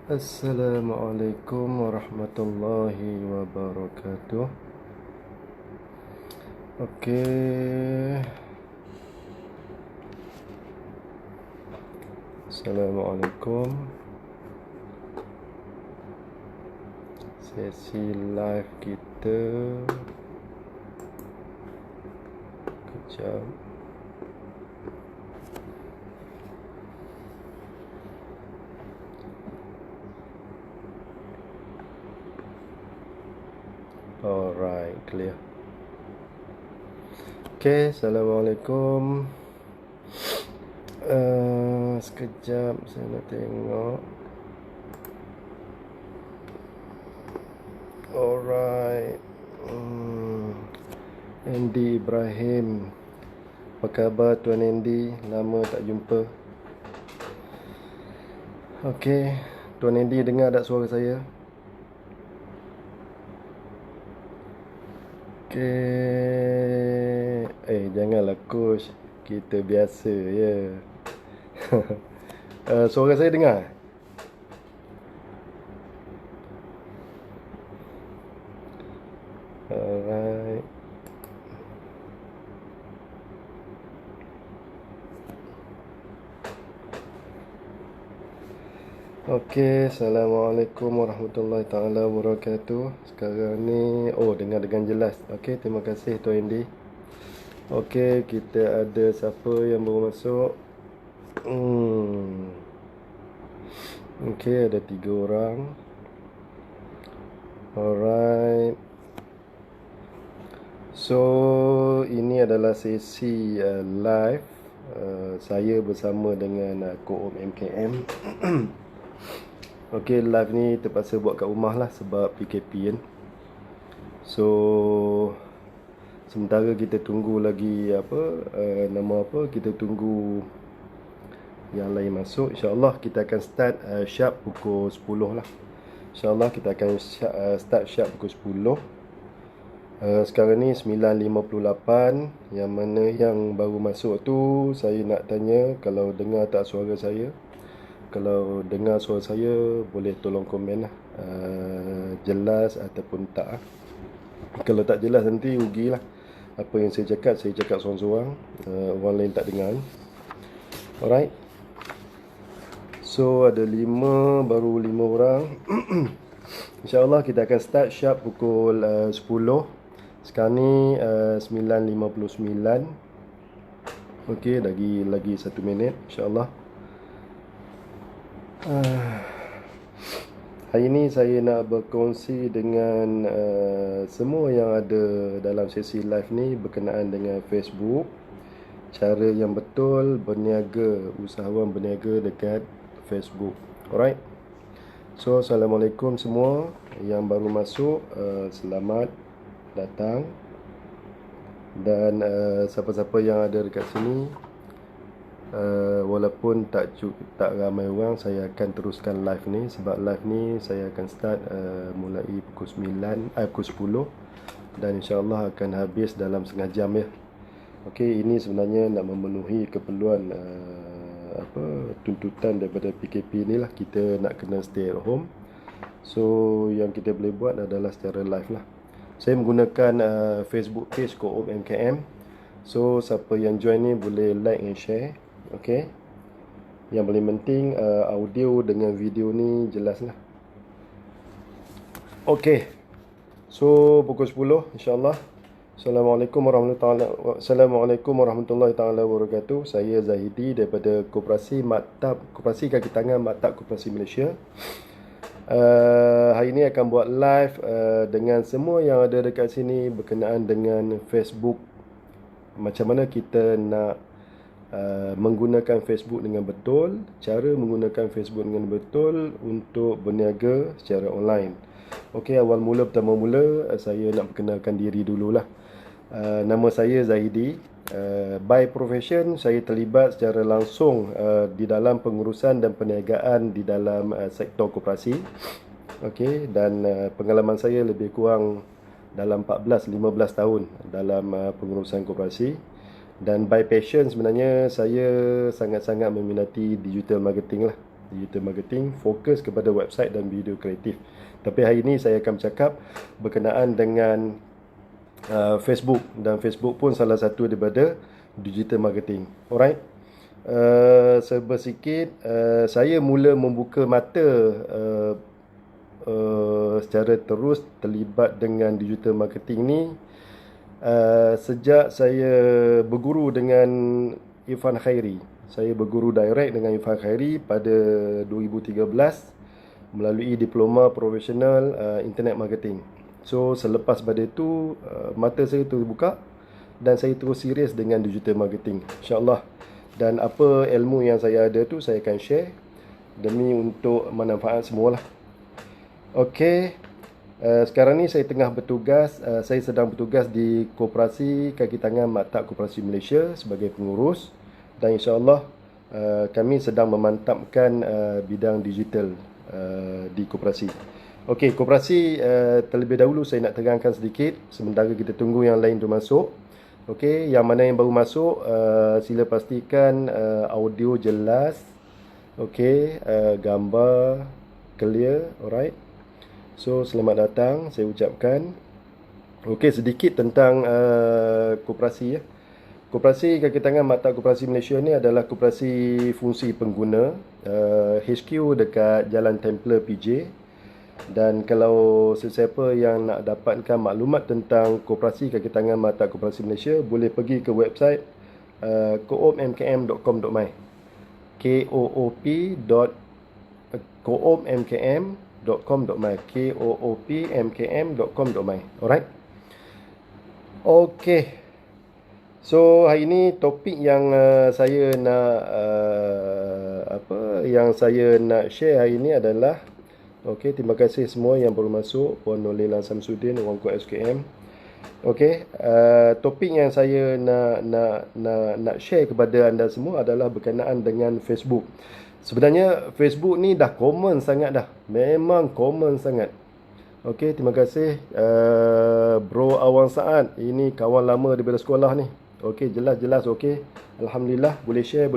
Assalamualaikum warahmatullahi wabarakatuh. Okey. Assalamualaikum. Sesi live kita kejap. Alright, clear. Okey, Assalamualaikum. Sekejap saya nak tengok. Alright. Andy Ibrahim. Apa khabar Tuan Andy? Lama tak jumpa. Okey, Tuan Andy dengar tak suara saya? Okey. Janganlah coach. Kita biasa je. Suara saya dengar? Alright. Okey, Assalamualaikum warahmatullahi taala wabarakatuh. Sekarang ni dengar dengan jelas. Okey, terima kasih Tuan Andy. Okey, kita ada siapa yang baru masuk? Okey, ada 3 orang. Alright. So, ini adalah sesi live saya bersama dengan Co-op MKM. Okey, live ni terpaksa buat kat rumah lah sebab PKP kan. So, sementara kita tunggu lagi kita tunggu yang lain masuk. InsyaAllah kita akan start sharp pukul 10 lah. InsyaAllah kita akan start sharp pukul 10. Sekarang ni 9.58. Yang mana yang baru masuk tu, saya nak tanya kalau dengar tak suara saya. Kalau dengar suara saya, boleh tolong komen lah, jelas ataupun tak. Kalau tak jelas nanti rugilah. Apa yang saya cakap seorang-seorang, orang lain tak dengar. Alright. So ada baru 5 orang. InsyaAllah kita akan start sharp pukul 10. Sekarang ni 9.59. Okey, lagi 1 minit insyaAllah. Hari ini saya nak berkongsi dengan semua yang ada dalam sesi live ni berkenaan dengan Facebook. Cara yang betul berniaga, usahawan berniaga dekat Facebook. Alright. So, Assalamualaikum semua yang baru masuk, selamat datang. Dan siapa-siapa yang ada dekat sini, walaupun tak ramai orang, saya akan teruskan live ni. Sebab live ni saya akan start mulai pukul 10. Dan insyaAllah akan habis dalam setengah jam ya. Okey, ini sebenarnya nak memenuhi keperluan tuntutan daripada PKP ni lah. Kita nak kena stay at home. So, yang kita boleh buat adalah secara live lah. Saya menggunakan Facebook page Co-op MKM. So, siapa yang join ni boleh like and share. Okey. Yang paling penting audio dengan video ni jelas lah. Okey. So, pukul 10 insyaAllah. Assalamualaikum warahmatullahi taala wabarakatuh. Saya Zahidi daripada Koperasi Kaki Tangan Maktab Koperasi Malaysia. Hari ini akan buat live dengan semua yang ada dekat sini berkenaan dengan Facebook. Macam mana kita nak menggunakan Facebook dengan betul, cara menggunakan Facebook dengan betul untuk berniaga secara online. Okey, pertama mula saya nak perkenalkan diri dululah. Nama saya Zahidi. By profession, saya terlibat secara langsung di dalam pengurusan dan perniagaan di dalam sektor koperasi. Okey, dan pengalaman saya lebih kurang dalam 14-15 tahun dalam pengurusan koperasi. Dan by passion sebenarnya saya sangat-sangat meminati digital marketing lah. Digital marketing fokus kepada website dan video kreatif. Tapi hari ini saya akan bercakap berkenaan dengan Facebook, dan Facebook pun salah satu daripada digital marketing. Alright. Serba sikit, saya mula membuka mata secara terus terlibat dengan digital marketing ni sejak saya berguru dengan Irfan Khairi. Saya berguru direct dengan Irfan Khairi pada 2013 melalui diploma profesional internet marketing. So selepas pada itu mata saya terbuka dan saya terus serius dengan digital marketing, insya-Allah. Dan apa ilmu yang saya ada tu saya akan share demi untuk manfaat semualah. Okey, sekarang ni saya tengah bertugas, saya sedang bertugas di Koperasi Kaki Tangan Maktab Koperasi Malaysia sebagai pengurus, dan insya-Allah kami sedang memantapkan bidang digital di koperasi. Okey, koperasi terlebih dahulu saya nak terangkan sedikit sementara kita tunggu yang lain tu masuk. Okey, yang mana yang baru masuk sila pastikan audio jelas. Okey, gambar clear. Alright. So selamat datang saya ucapkan. Okey, sedikit tentang koperasi ya. Koperasi Kaki Tangan Maktab Koperasi Malaysia ni adalah koperasi fungsi pengguna, HQ dekat Jalan Templar PJ. Dan kalau sesiapa yang nak dapatkan maklumat tentang Koperasi Kaki Tangan Maktab Koperasi Malaysia, boleh pergi ke website koopmkm.com.my, koopmkm.com.my, koopmkm.com.my. Alright. Okey. So hari ini topik yang saya nak share hari ini adalah, okey, terima kasih semua yang baru masuk, Puan Nolila Samsudin, orang kuat SKM. Okey, topik yang saya nak share kepada anda semua adalah berkenaan dengan Facebook. Sebenarnya Facebook ni dah common sangat dah, memang common sangat. Okey, terima kasih Bro Awang Saad, ini kawan lama daripada sekolah ni. Okey, jelas. Okey, alhamdulillah, boleh share.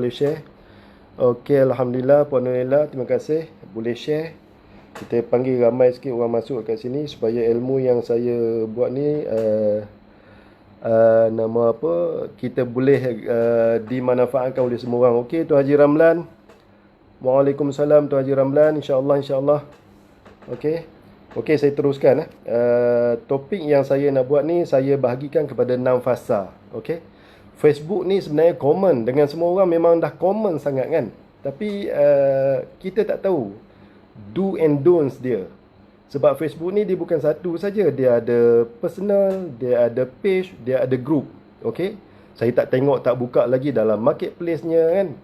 Okey, alhamdulillah Puan Nolila, terima kasih, boleh share. Kita panggil ramai sikit orang masuk kat sini supaya ilmu yang saya buat ni kita boleh dimanfaatkan oleh semua orang. Okey, Tuan Haji Ramlan. Waalaikumsalam Tuan Haji Ramlan, insya-Allah. Okey, saya teruskan. Topik yang saya nak buat ni saya bahagikan kepada 6 fasa. Okey. Facebook ni sebenarnya common dengan semua orang, memang dah common sangat kan. Tapi kita tak tahu do and don'ts dia. Sebab Facebook ni dia bukan satu saja, dia ada personal, dia ada page, dia ada group. Okey. Saya tak buka lagi dalam marketplace-nya kan.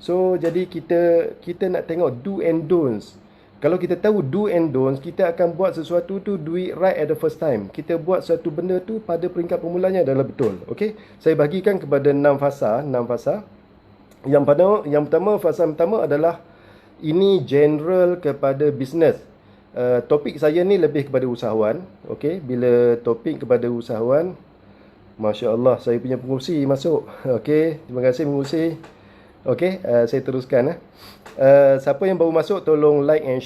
So jadi kita nak tengok do and don'ts. Kalau kita tahu do and don'ts, kita akan buat sesuatu tu do it right at the first time. Kita buat satu benda tu pada peringkat permulanya adalah betul. Okey. Saya bagikan kepada 6 fasa. Yang pertama, fasa pertama adalah ini general kepada bisnes. Topik saya ni lebih kepada usahawan. Okey, bila topik kepada usahawan, masya-Allah saya punya pengurusi masuk. Okey, terima kasih pengurusi. Okey, saya teruskan. Siapa yang baru masuk tolong like and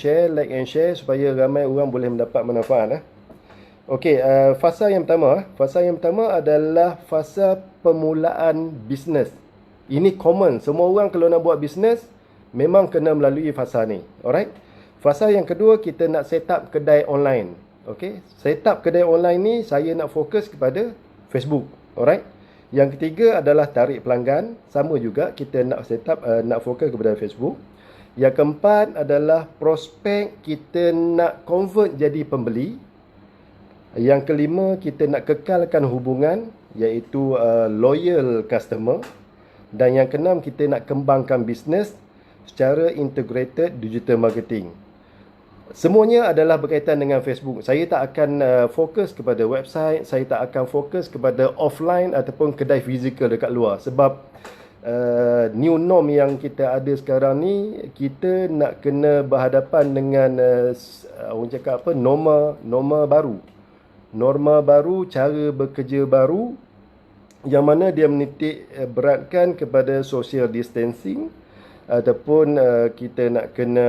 share supaya ramai orang boleh mendapat manfaat. Okey, fasa yang pertama adalah fasa permulaan bisnes. Ini common, semua orang kalau nak buat bisnes memang kena melalui fasa ni. Alright. Fasa yang kedua, kita nak set up kedai online. Okey, set up kedai online ni saya nak fokus kepada Facebook. Alright. Yang ketiga adalah tarik pelanggan, sama juga kita nak set up nak fokus kepada Facebook. Yang keempat adalah prospek, kita nak convert jadi pembeli. Yang kelima, kita nak kekalkan hubungan, iaitu loyal customer. Dan yang keenam, kita nak kembangkan bisnes secara integrated digital marketing. Semuanya adalah berkaitan dengan Facebook. Saya tak akan fokus kepada website, saya tak akan fokus kepada offline ataupun kedai fizikal dekat luar. Sebab new norm yang kita ada sekarang ni, kita nak kena berhadapan dengan orang cakap apa, norma baru. Norma baru, cara bekerja baru, yang mana dia menitik beratkan kepada social distancing, ataupun kita nak kena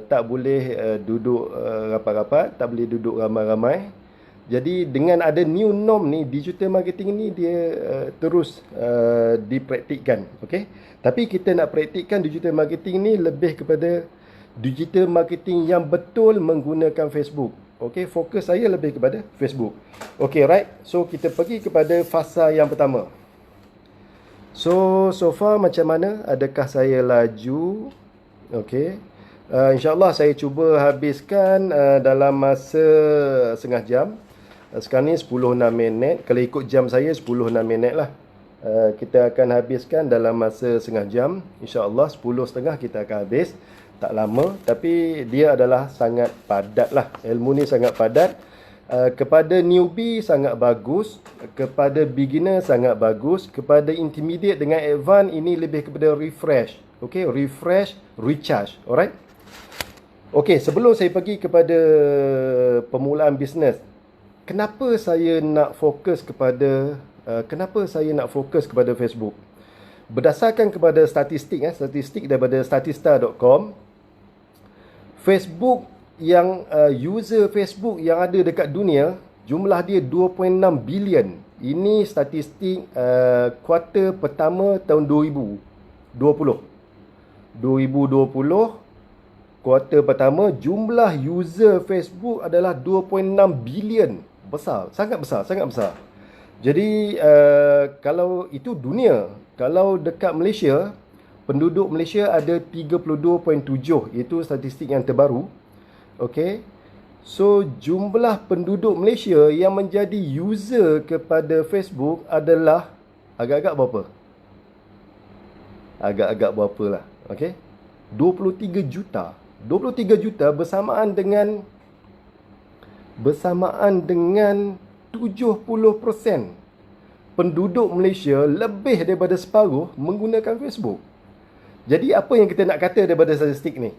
tak boleh duduk rapat-rapat, tak boleh duduk ramai-ramai. Jadi dengan ada new norm ni, digital marketing ni dia terus dipraktikkan. Okey. Tapi kita nak praktikkan digital marketing ni lebih kepada digital marketing yang betul menggunakan Facebook. Okey, fokus saya lebih kepada Facebook. Okey, right. So kita pergi kepada fasa yang pertama. So far macam mana? Adakah saya laju? Okey. InsyaAllah saya cuba habiskan dalam masa setengah jam. Sekarang ni 10-6 minit. Kalau ikut jam saya 10-6 minit lah. Kita akan habiskan dalam masa setengah jam. InsyaAllah 10.30 kita akan habis. Tak lama, tapi dia adalah sangat padat lah. Ilmu ni sangat padat. Kepada newbie sangat bagus, kepada beginner sangat bagus, kepada intermediate dengan advance ini lebih kepada refresh. Okay, refresh, recharge. Alright. Okay, sebelum saya pergi kepada permulaan bisnes, kenapa saya nak fokus kepada Facebook? Berdasarkan kepada statistik daripada statista.com, Facebook yang user Facebook yang ada dekat dunia, jumlah dia 2.6 bilion. Ini statistik kuarter pertama tahun 2020. 2020 kuarter pertama, jumlah user Facebook adalah 2.6 bilion. Besar, sangat besar. Jadi kalau itu dunia, kalau dekat Malaysia, penduduk Malaysia ada 32.7, itu statistik yang terbaru. Okey. So jumlah penduduk Malaysia yang menjadi user kepada Facebook adalah agak-agak berapa? Agak-agak berapa lah. Okey. 23 juta. 23 juta bersamaan dengan 70% penduduk Malaysia, lebih daripada separuh menggunakan Facebook. Jadi apa yang kita nak kata daripada statistik ni?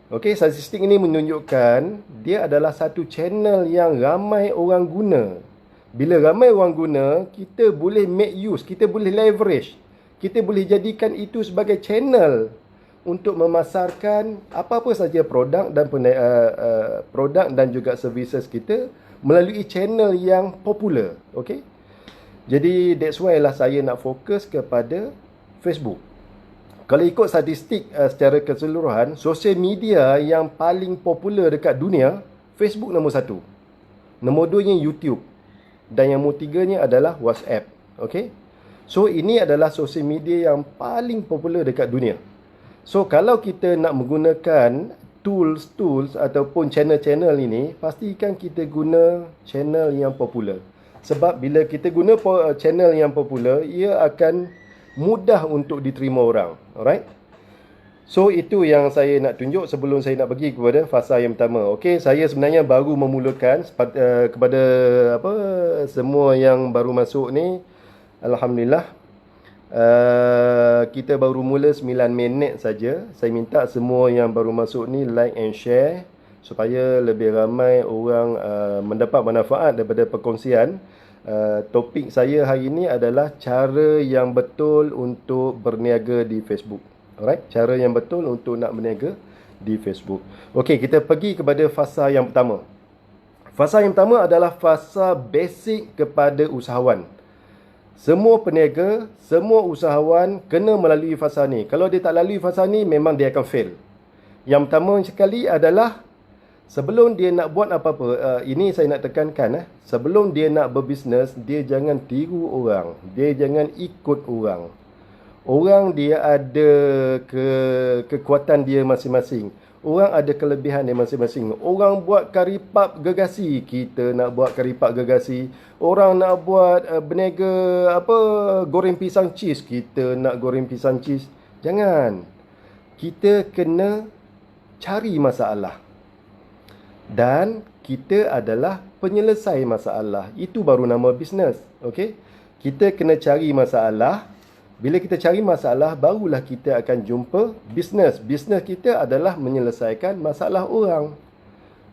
Okey, statistik ini menunjukkan dia adalah satu channel yang ramai orang guna. Bila ramai orang guna, kita boleh make use, kita boleh leverage, kita boleh jadikan itu sebagai channel untuk memasarkan apa-apa saja produk dan juga services kita melalui channel yang popular. Okey. Jadi that's why lah saya nak fokus kepada Facebook. Kalau ikut statistik secara keseluruhan, sosial media yang paling popular dekat dunia, Facebook nombor 1. Nombor 2-nya YouTube. Dan yang nombor 3-nya adalah WhatsApp. Okey. So ini adalah sosial media yang paling popular dekat dunia. So kalau kita nak menggunakan tools ataupun channel-channel ini, pastikan kita guna channel yang popular. Sebab bila kita guna channel yang popular, ia akan mudah untuk diterima orang. Alright. So itu yang saya nak tunjuk sebelum saya nak pergi kepada fasa yang pertama. Okey, saya sebenarnya baru memulakan kepada semua yang baru masuk ni. Alhamdulillah. Kita baru mula 9 minit saja. Saya minta semua yang baru masuk ni like and share supaya lebih ramai orang mendapat manfaat daripada perkongsian. Topik saya hari ini adalah cara yang betul untuk berniaga di Facebook. Alright, cara yang betul untuk nak berniaga di Facebook. Okey, kita pergi kepada fasa yang pertama. Fasa yang pertama adalah fasa basic kepada usahawan. Semua peniaga, semua usahawan kena melalui fasa ni. Kalau dia tak lalui fasa ni, memang dia akan fail. Yang pertama sekali adalah sebelum dia nak buat apa-apa, ini saya nak tekankan, sebelum dia nak berbisnes, dia jangan tiru orang. Dia jangan ikut orang. Orang dia ada kekuatan dia masing-masing. Orang ada kelebihan dia masing-masing. Orang buat kari pap gergasi, kita nak buat kari pap gergasi. Orang nak buat berniaga goreng pisang cheese, kita nak goreng pisang cheese. Jangan. Kita kena cari masalah. Dan kita adalah penyelesai masalah. Itu baru nama bisnes. Okey? Kita kena cari masalah. Bila kita cari masalah, barulah kita akan jumpa bisnes. Bisnes kita adalah menyelesaikan masalah orang.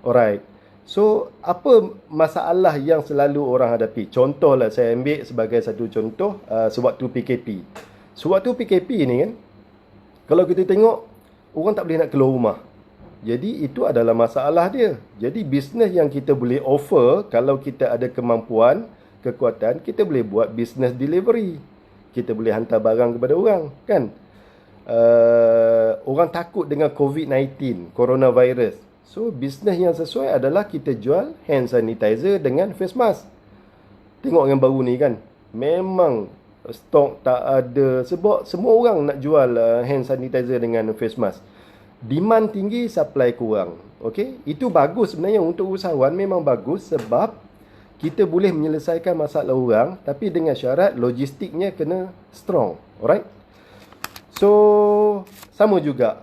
Alright. So, apa masalah yang selalu orang hadapi? Contohlah, saya ambil sebagai satu contoh sewaktu PKP. Sewaktu PKP ni kan, Kalau kita tengok, orang tak boleh nak keluar rumah. Jadi itu adalah masalah dia. Jadi bisnes yang kita boleh offer, kalau kita ada kemampuan, kekuatan, kita boleh buat bisnes delivery. Kita boleh hantar barang kepada orang, kan? Orang takut dengan COVID-19, coronavirus. So bisnes yang sesuai adalah kita jual hand sanitizer dengan face mask. Tengok yang baru ni kan, memang stok tak ada, sebab semua orang nak jual hand sanitizer dengan face mask. Demand tinggi, supply kurang. Okey, itu bagus sebenarnya untuk usahawan, memang bagus sebab kita boleh menyelesaikan masalah orang, tapi dengan syarat logistiknya kena strong. Alright? So sama juga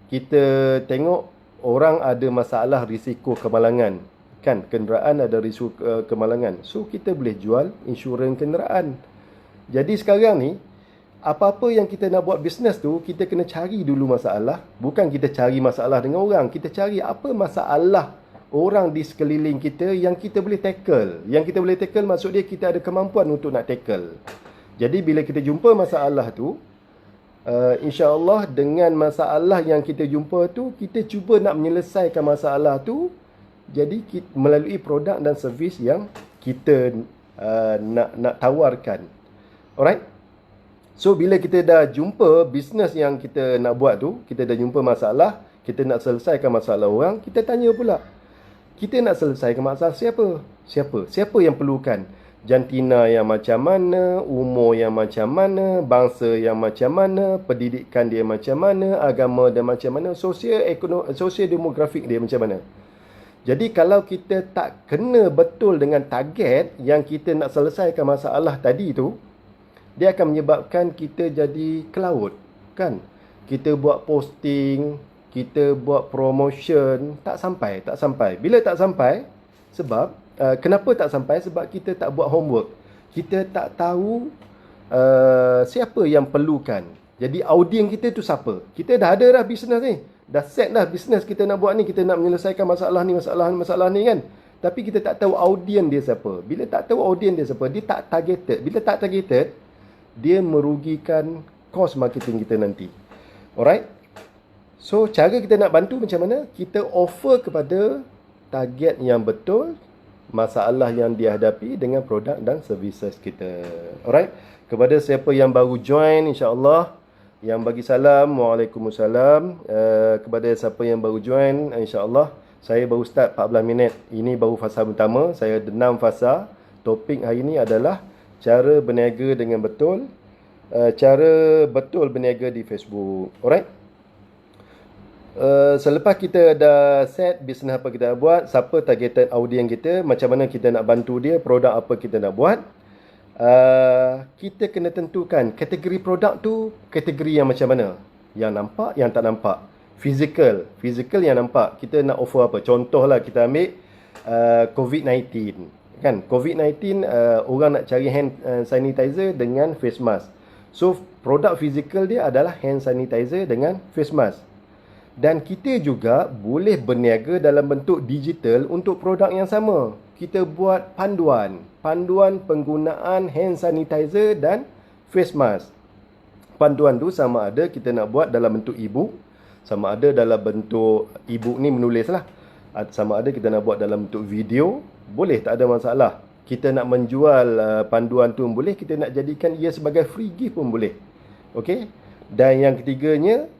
kita tengok orang ada masalah risiko kemalangan, kan? Kenderaan ada risiko kemalangan. So kita boleh jual insurans kenderaan. Jadi sekarang ni, apa-apa yang kita nak buat bisnes tu, kita kena cari dulu masalah. Bukan kita cari masalah dengan orang, kita cari apa masalah orang di sekeliling kita yang kita boleh tackle. Yang kita boleh tackle maksud dia kita ada kemampuan untuk nak tackle. Jadi bila kita jumpa masalah tu, insya-Allah dengan masalah yang kita jumpa tu, kita cuba nak menyelesaikan masalah tu. Jadi melalui produk dan servis yang kita nak tawarkan. Alright? So bila kita dah jumpa bisnes yang kita nak buat tu, kita dah jumpa masalah, kita nak selesaikan masalah orang, kita tanya pula, kita nak selesaikan masalah siapa? Siapa yang perlukan? Jantina yang macam mana, umur yang macam mana, bangsa yang macam mana, pendidikan dia macam mana, agama dia macam mana, sosial demografik dia macam mana. Jadi kalau kita tak kena betul dengan target yang kita nak selesaikan masalah tadi tu, dia akan menyebabkan kita jadi cloud, kan? Kita buat posting, kita buat promotion, tak sampai. Bila tak sampai, sebab kenapa tak sampai? Sebab kita tak buat homework. Kita tak tahu siapa yang perlukan. Jadi audien kita tu siapa? Kita dah ada dah bisnes ni. Dah set dah bisnes kita nak buat ni, kita nak menyelesaikan masalah ni kan. Tapi kita tak tahu audien dia siapa. Bila tak tahu audien dia siapa, dia tak targeted. Bila tak targeted, dia merugikan kos marketing kita nanti. Alright? So, cara kita nak bantu macam mana? Kita offer kepada target yang betul masalah yang dihadapi dengan produk dan services kita. Alright? Kepada siapa yang baru join, insya-Allah, yang bagi salam, Waalaikumsalam. Kepada siapa yang baru join, insya-Allah, saya baru start 14 minit. Ini baru fasa pertama. Saya ada 6 fasa. Topik hari ini adalah cara berniaga dengan betul. Cara betul berniaga di Facebook. Alright? Selepas kita dah set bisnes apa kita nak buat, siapa targeted audien kita, macam mana kita nak bantu dia, produk apa kita nak buat, kita kena tentukan kategori produk tu, kategori yang macam mana, yang nampak, yang tak nampak. Physical yang nampak, kita nak offer apa. Contohlah kita ambil COVID-19, kan? COVID-19, orang nak cari hand sanitizer dengan face mask. So produk fizikal dia adalah hand sanitizer dengan face mask. Dan kita juga boleh berniaga dalam bentuk digital untuk produk yang sama. Kita buat panduan penggunaan hand sanitizer dan face mask. Panduan tu sama ada kita nak buat dalam bentuk e-book, sama ada dalam bentuk e-book ni menulis lah, sama ada kita nak buat dalam bentuk video, boleh, tak ada masalah. Kita nak menjual panduan tu boleh, kita nak jadikan ia sebagai free gift pun boleh. Okey. Dan yang ketiganya,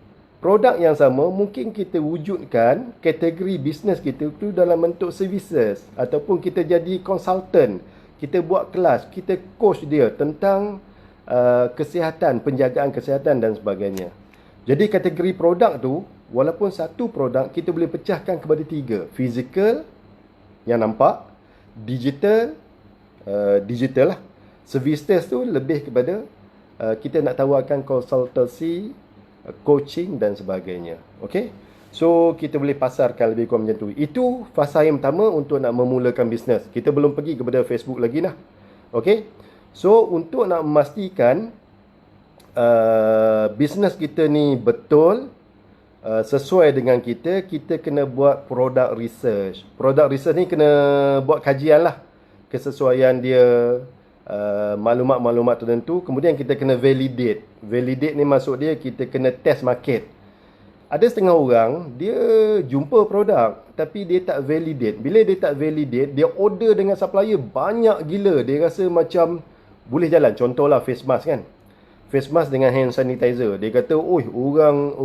produk yang sama mungkin kita wujudkan kategori bisnes kita tu dalam bentuk services, ataupun kita jadi consultant, kita buat kelas, kita coach dia tentang kesihatan, penjagaan kesihatan dan sebagainya. Jadi kategori produk tu, walaupun satu produk, kita boleh pecahkan kepada 3. Physical yang nampak, digital lah. Services tu lebih kepada kita nak tawarkan konsultasi, coaching dan sebagainya. Okey? So kita boleh pasarkan lebih kurang macam tu. Itu fasa yang pertama untuk nak memulakan bisnes. Kita belum pergi kepada Facebook lagi lah. Okey? So untuk nak memastikan bisnes kita ni betul, sesuai dengan kita kena buat product research. Product research ni kena buat kajian lah, kesesuaian dia, maklumat-maklumat tertentu. Kemudian kita kena validate. Validate ni maksud dia kita kena test market. Ada setengah orang, dia jumpa produk tapi dia tak validate. Bila dia tak validate, dia order dengan supplier banyak gila. Dia rasa macam boleh jalan. Contohlah face mask kan. Face mask dengan hand sanitizer. Dia kata, orang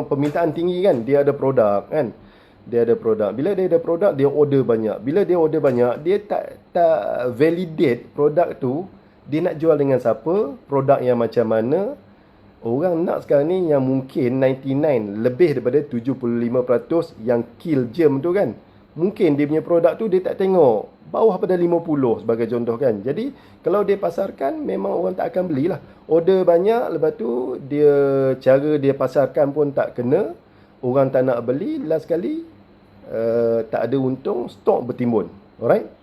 permintaan tinggi kan. Dia ada produk kan. Dia ada produk. Bila dia ada produk, dia order banyak. Bila dia order banyak, dia tak validate produk tu. Dia nak jual dengan siapa, produk yang macam mana. Orang nak sekarang ni yang mungkin 99, lebih daripada 75% yang kill germ tu kan. Mungkin dia punya produk tu dia tak tengok bawah pada 50 sebagai contoh kan. Jadi kalau dia pasarkan, memang orang tak akan belilah. Order banyak, lepas tu cara dia pasarkan pun tak kena. Orang tak nak beli, last sekali tak ada untung, stok bertimbun. Alright.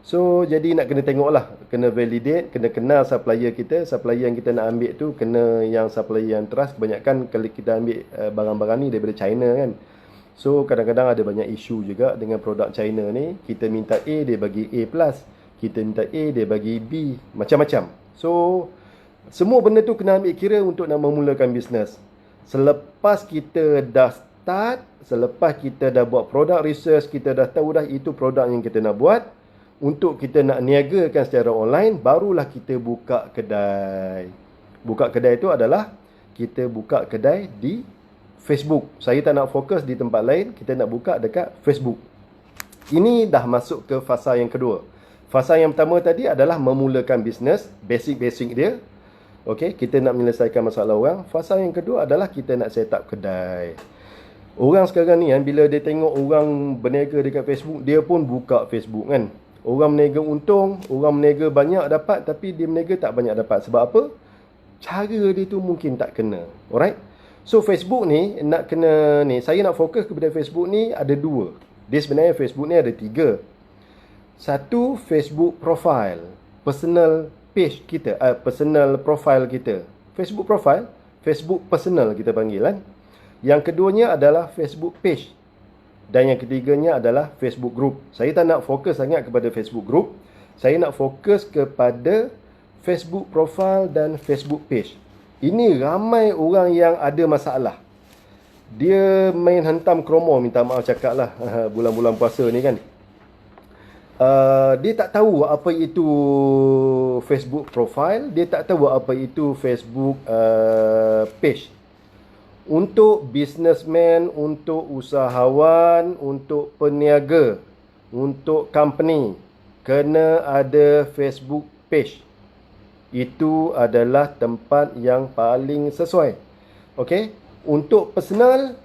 So, jadi nak kena tengok lah. Kena validate, kena kenal supplier kita. Supplier yang kita nak ambil tu, kena yang supplier yang trust. Kebanyakan kalau kita ambil barang-barang ni daripada China kan. So, kadang-kadang ada banyak isu juga dengan produk China ni. Kita minta A, dia bagi A+. Kita minta A, dia bagi B. Macam-macam. So, semua benda tu kena ambil kira untuk nak memulakan bisnes. Selepas kita dah start, selepas kita dah buat produk research, kita dah tahu dah itu produk yang kita nak buat. Untuk kita nak niagakan secara online, barulah kita buka kedai. Buka kedai itu adalah kita buka kedai di Facebook. Saya tak nak fokus di tempat lain, kita nak buka dekat Facebook. Ini dah masuk ke fasa yang kedua. Fasa yang pertama tadi adalah memulakan bisnes, basic-basic dia. Okey, kita nak menyelesaikan masalah orang. Fasa yang kedua adalah kita nak set up kedai. Orang sekarang ni kan, bila dia tengok orang berniaga dekat Facebook, dia pun buka Facebook kan. Orang berniaga untung, orang berniaga banyak dapat, tapi dia berniaga tak banyak dapat. Sebab apa? Cara dia tu mungkin tak kena. Alright? So Facebook ni, saya nak fokus kepada Facebook ni ada dua. Dia sebenarnya Facebook ni ada tiga. Satu, Facebook profile. Personal page kita, personal profile kita. Facebook profile, Facebook personal kita panggil kan. Yang keduanya adalah Facebook page. Dan yang ketiganya adalah Facebook group. Saya tak nak fokus sangat kepada Facebook group. Saya nak fokus kepada Facebook profile dan Facebook page. Ini ramai orang yang ada masalah. Dia main hantam kromo, minta maaf cakap lah. Bulan-bulan puasa ni kan. Dia tak tahu apa itu Facebook profile. Dia tak tahu apa itu Facebook page. Untuk businessman, untuk usahawan, untuk peniaga, untuk company, kena ada Facebook page. Itu adalah tempat yang paling sesuai. Okey? Untuk personal,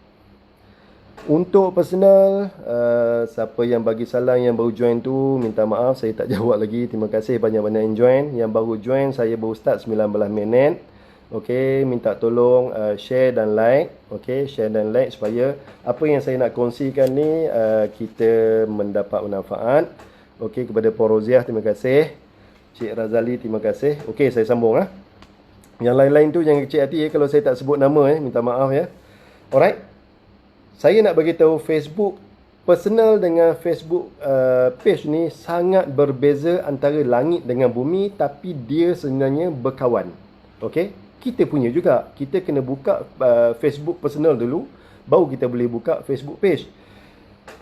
siapa yang bagi salam yang baru join tu, minta maaf saya tak jawab lagi. Terima kasih banyak-banyak yang join. Yang baru join, saya baru start 19 minit. Okey, minta tolong share dan like. Okey, share dan like supaya apa yang saya nak kongsikan ni kita mendapat manfaat. Okey, kepada Poroziah terima kasih. Cik Razali terima kasih. Okey, saya sambung lah. Yang lain-lain tu jangan kecil hati kalau saya tak sebut nama minta maaf ya. Alright. Saya nak bagi tahu Facebook personal dengan Facebook page ni sangat berbeza antara langit dengan bumi, tapi dia sebenarnya berkawan. Okey? Kita punya juga. Kita kena buka Facebook personal dulu, baru kita boleh buka Facebook page.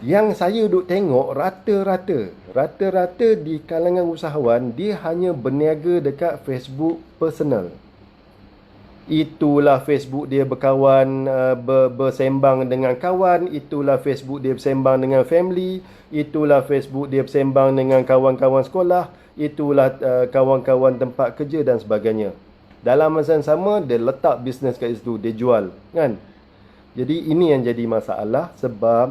Yang saya duk tengok rata-rata di kalangan usahawan, dia hanya berniaga dekat Facebook personal. Itulah Facebook dia berkawan, bersembang dengan kawan. Itulah Facebook dia bersembang dengan family. Itulah Facebook dia bersembang dengan kawan-kawan sekolah. Itulah kawan-kawan tempat kerja dan sebagainya. Dalam masa yang sama, dia letak bisnes kat situ, dia jual kan. Jadi ini yang jadi masalah. Sebab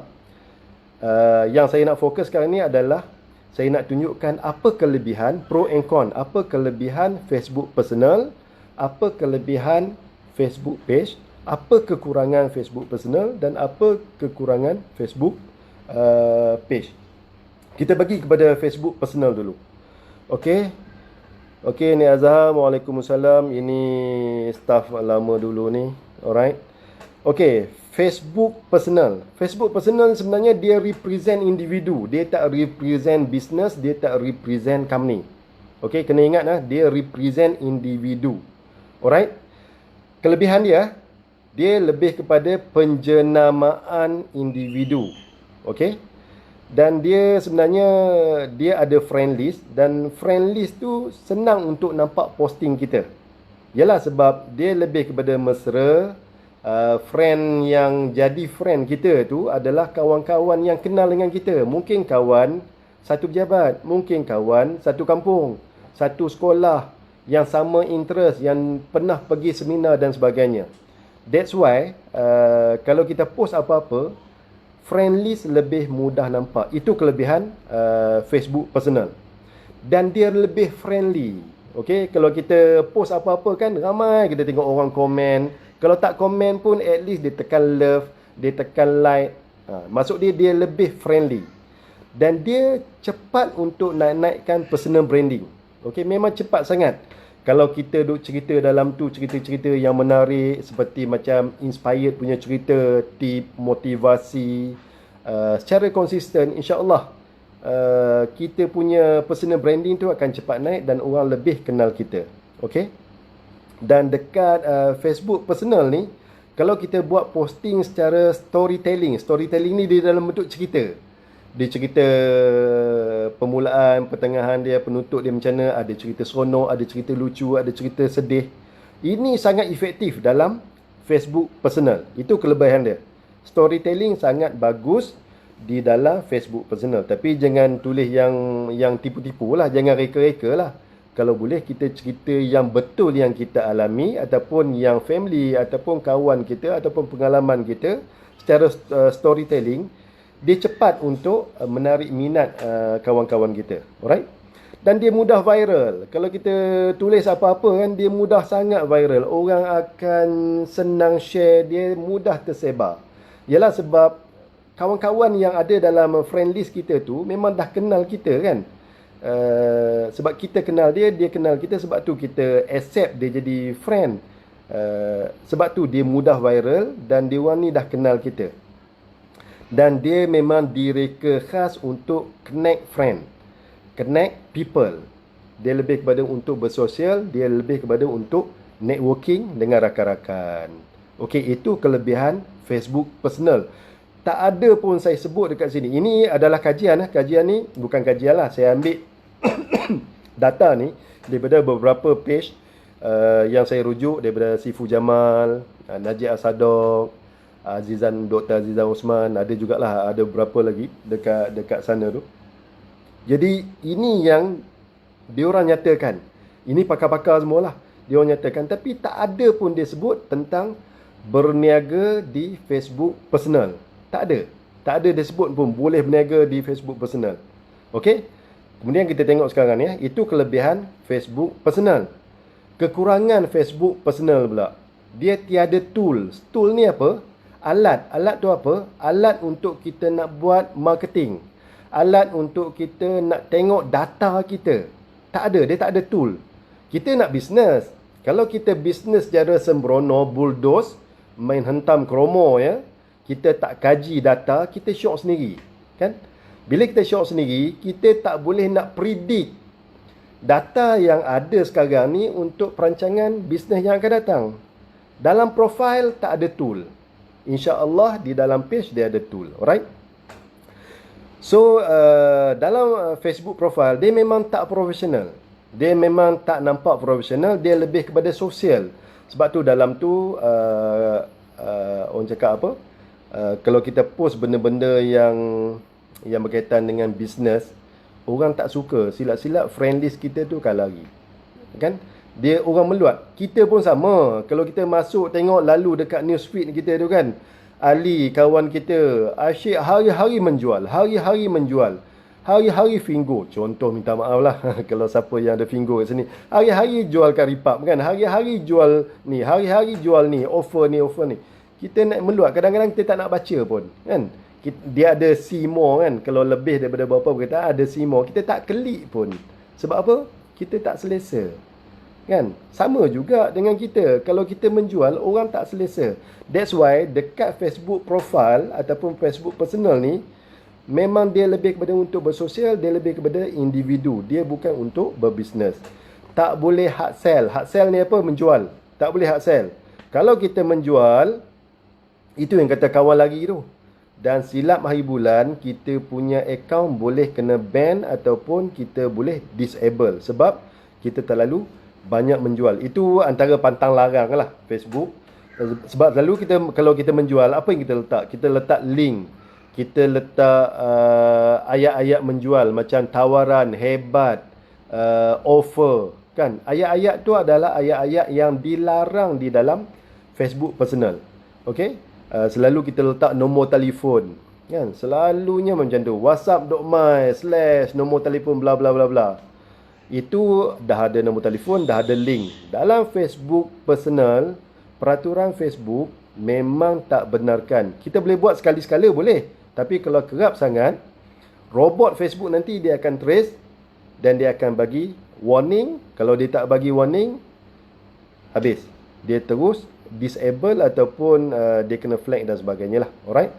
yang saya nak fokus sekarang ni adalah saya nak tunjukkan apa kelebihan, pro and con. Apa kelebihan Facebook personal, apa kelebihan Facebook page, apa kekurangan Facebook personal, dan apa kekurangan Facebook page. Kita bagi kepada Facebook personal dulu. Okey. Okey, ni Azhar. Waalaikumsalam. Ini staff lama dulu ni. Alright. Okey, Facebook personal. Facebook personal sebenarnya dia represent individu. Dia tak represent business, dia tak represent company. Okey, kena ingat dia represent individu. Alright. Kelebihan dia lebih kepada penjenamaan individu. Okey. Dan dia sebenarnya dia ada friend list, dan friend list tu senang untuk nampak posting kita. Yalah, sebab dia lebih kepada mesra. Friend yang jadi friend kita tu adalah kawan-kawan yang kenal dengan kita. Mungkin kawan satu pejabat, mungkin kawan satu kampung, satu sekolah, yang sama interest, yang pernah pergi seminar dan sebagainya. That's why kalau kita post apa-apa, friend list lebih mudah nampak. Itu kelebihan Facebook personal. Dan dia lebih friendly. Okay, kalau kita post apa-apa kan, ramai kita tengok orang komen. Kalau tak komen pun, at least dia tekan love, dia tekan like. Maksud dia lebih friendly. Dan dia cepat untuk naikkan personal branding. Okay, memang cepat sangat. Kalau kita duk cerita dalam tu, cerita-cerita yang menarik, seperti macam inspired punya cerita, tip, motivasi, secara konsisten, insya-Allah kita punya personal branding tu akan cepat naik dan orang lebih kenal kita. Okay. Dan dekat Facebook personal ni, kalau kita buat posting secara storytelling ni di dalam bentuk cerita. Dia cerita permulaan, pertengahan dia, penutup dia macam mana, ada cerita seronok, ada cerita lucu, ada cerita sedih. Ini sangat efektif dalam Facebook personal. Itu kelebihan dia. Storytelling sangat bagus di dalam Facebook personal. Tapi jangan tulis yang tipu-tipu lah, jangan reka-reka lah. Kalau boleh kita cerita yang betul yang kita alami, ataupun yang family, ataupun kawan kita, ataupun pengalaman kita secara storytelling. Dia cepat untuk menarik minat kawan-kawan kita. Alright? Dan dia mudah viral. Kalau kita tulis apa-apa kan, dia mudah sangat viral. Orang akan senang share, dia mudah tersebar. Yalah, sebab kawan-kawan yang ada dalam friend list kita tu memang dah kenal kita kan. Sebab kita kenal dia kenal kita, sebab tu kita accept dia jadi friend. Sebab tu dia mudah viral dan dia orang ni dah kenal kita. Dan dia memang direka khas untuk connect friend, connect people. Dia lebih kepada untuk bersosial, dia lebih kepada untuk networking dengan rakan-rakan. Okey, itu kelebihan Facebook personal. Tak ada pun saya sebut dekat sini. Ini adalah kajian. Kajian ni bukan kajian lah. Saya ambil data ni daripada beberapa page yang saya rujuk, daripada Sifu Jamal, Najib Asadok, Dr. Azizan Osman, ada jugalah, ada beberapa lagi dekat sana tu. Jadi ini yang diorang nyatakan. Ini pakar-pakar semualah. Diorang nyatakan, tapi tak ada pun dia sebut tentang berniaga di Facebook personal. Tak ada. Tak ada dia sebut pun boleh berniaga di Facebook personal. Okey? Kemudian kita tengok sekarang ya, itu kelebihan Facebook personal. Kekurangan Facebook personal pula, dia tiada tools. Tool ni apa? Alat. Alat tu apa? Alat untuk kita nak buat marketing. Alat untuk kita nak tengok data kita. Tak ada. Dia tak ada tool. Kita nak bisnes. Kalau kita bisnes secara sembrono, bulldoze, main hentam kromo ya, kita tak kaji data, kita syok sendiri. Kan? Bila kita syok sendiri, kita tak boleh nak predict data yang ada sekarang ni untuk perancangan bisnes yang akan datang. Dalam profile tak ada tool. InsyaAllah di dalam page dia ada tool. Alright? So, dalam Facebook profile, dia memang tak profesional. Dia memang tak nampak profesional. Dia lebih kepada sosial. Sebab tu dalam tu, orang cakap apa? Kalau kita post benda-benda yang berkaitan dengan bisnes, orang tak suka. Silap-silap friend list kita tu kalah lagi. Kan? Dia orang meluat. Kita pun sama. Kalau kita masuk tengok lalu dekat newsfeed kita tu kan, Ali kawan kita asyik hari-hari menjual, hari-hari menjual, hari-hari Fingo. Contoh, minta maaf lah kalau siapa yang ada Fingo kat sini, hari-hari jual karipap kan, hari-hari jual ni, hari-hari jual ni, offer ni, offer ni. Kita nak meluat, kadang-kadang kita tak nak baca pun kan. Dia ada see more kan. Kalau lebih daripada berapa perkataan ada see more, kita tak klik pun. Sebab apa? Kita tak selesa. Kan? Sama juga dengan kita. Kalau kita menjual, orang tak selesa. That's why dekat Facebook profile ataupun Facebook personal ni, Memang dia lebih kepada untuk bersosial, dia lebih kepada individu. Dia bukan untuk berbisnes. Tak boleh hard sell. Hard sell ni apa? Menjual. Tak boleh hard sell. Kalau kita menjual, itu yang kata kawan lagi tu. Dan silap hari bulan, kita punya account boleh kena ban ataupun kita boleh disable. Sebab kita terlalu banyak menjual. Itu antara pantang larang lah Facebook. Sebab selalu kita, kalau kita menjual, apa yang kita letak? Kita letak link. Kita letak ayat-ayat menjual macam tawaran hebat, offer, kan? Ayat-ayat tu adalah ayat-ayat yang dilarang di dalam Facebook personal. Okey? Selalu kita letak nombor telefon, kan? Selalunya macam tu. whatsapp.my/nombor telefon bla bla bla bla. Itu dah ada nombor telefon, dah ada link. Dalam Facebook personal, peraturan Facebook memang tak benarkan. Kita boleh buat sekali-sekala boleh. Tapi kalau kerap sangat, robot Facebook nanti dia akan trace dan dia akan bagi warning. Kalau dia tak bagi warning, habis. Dia terus disable ataupun dia kena flag dan sebagainya lah. Alright.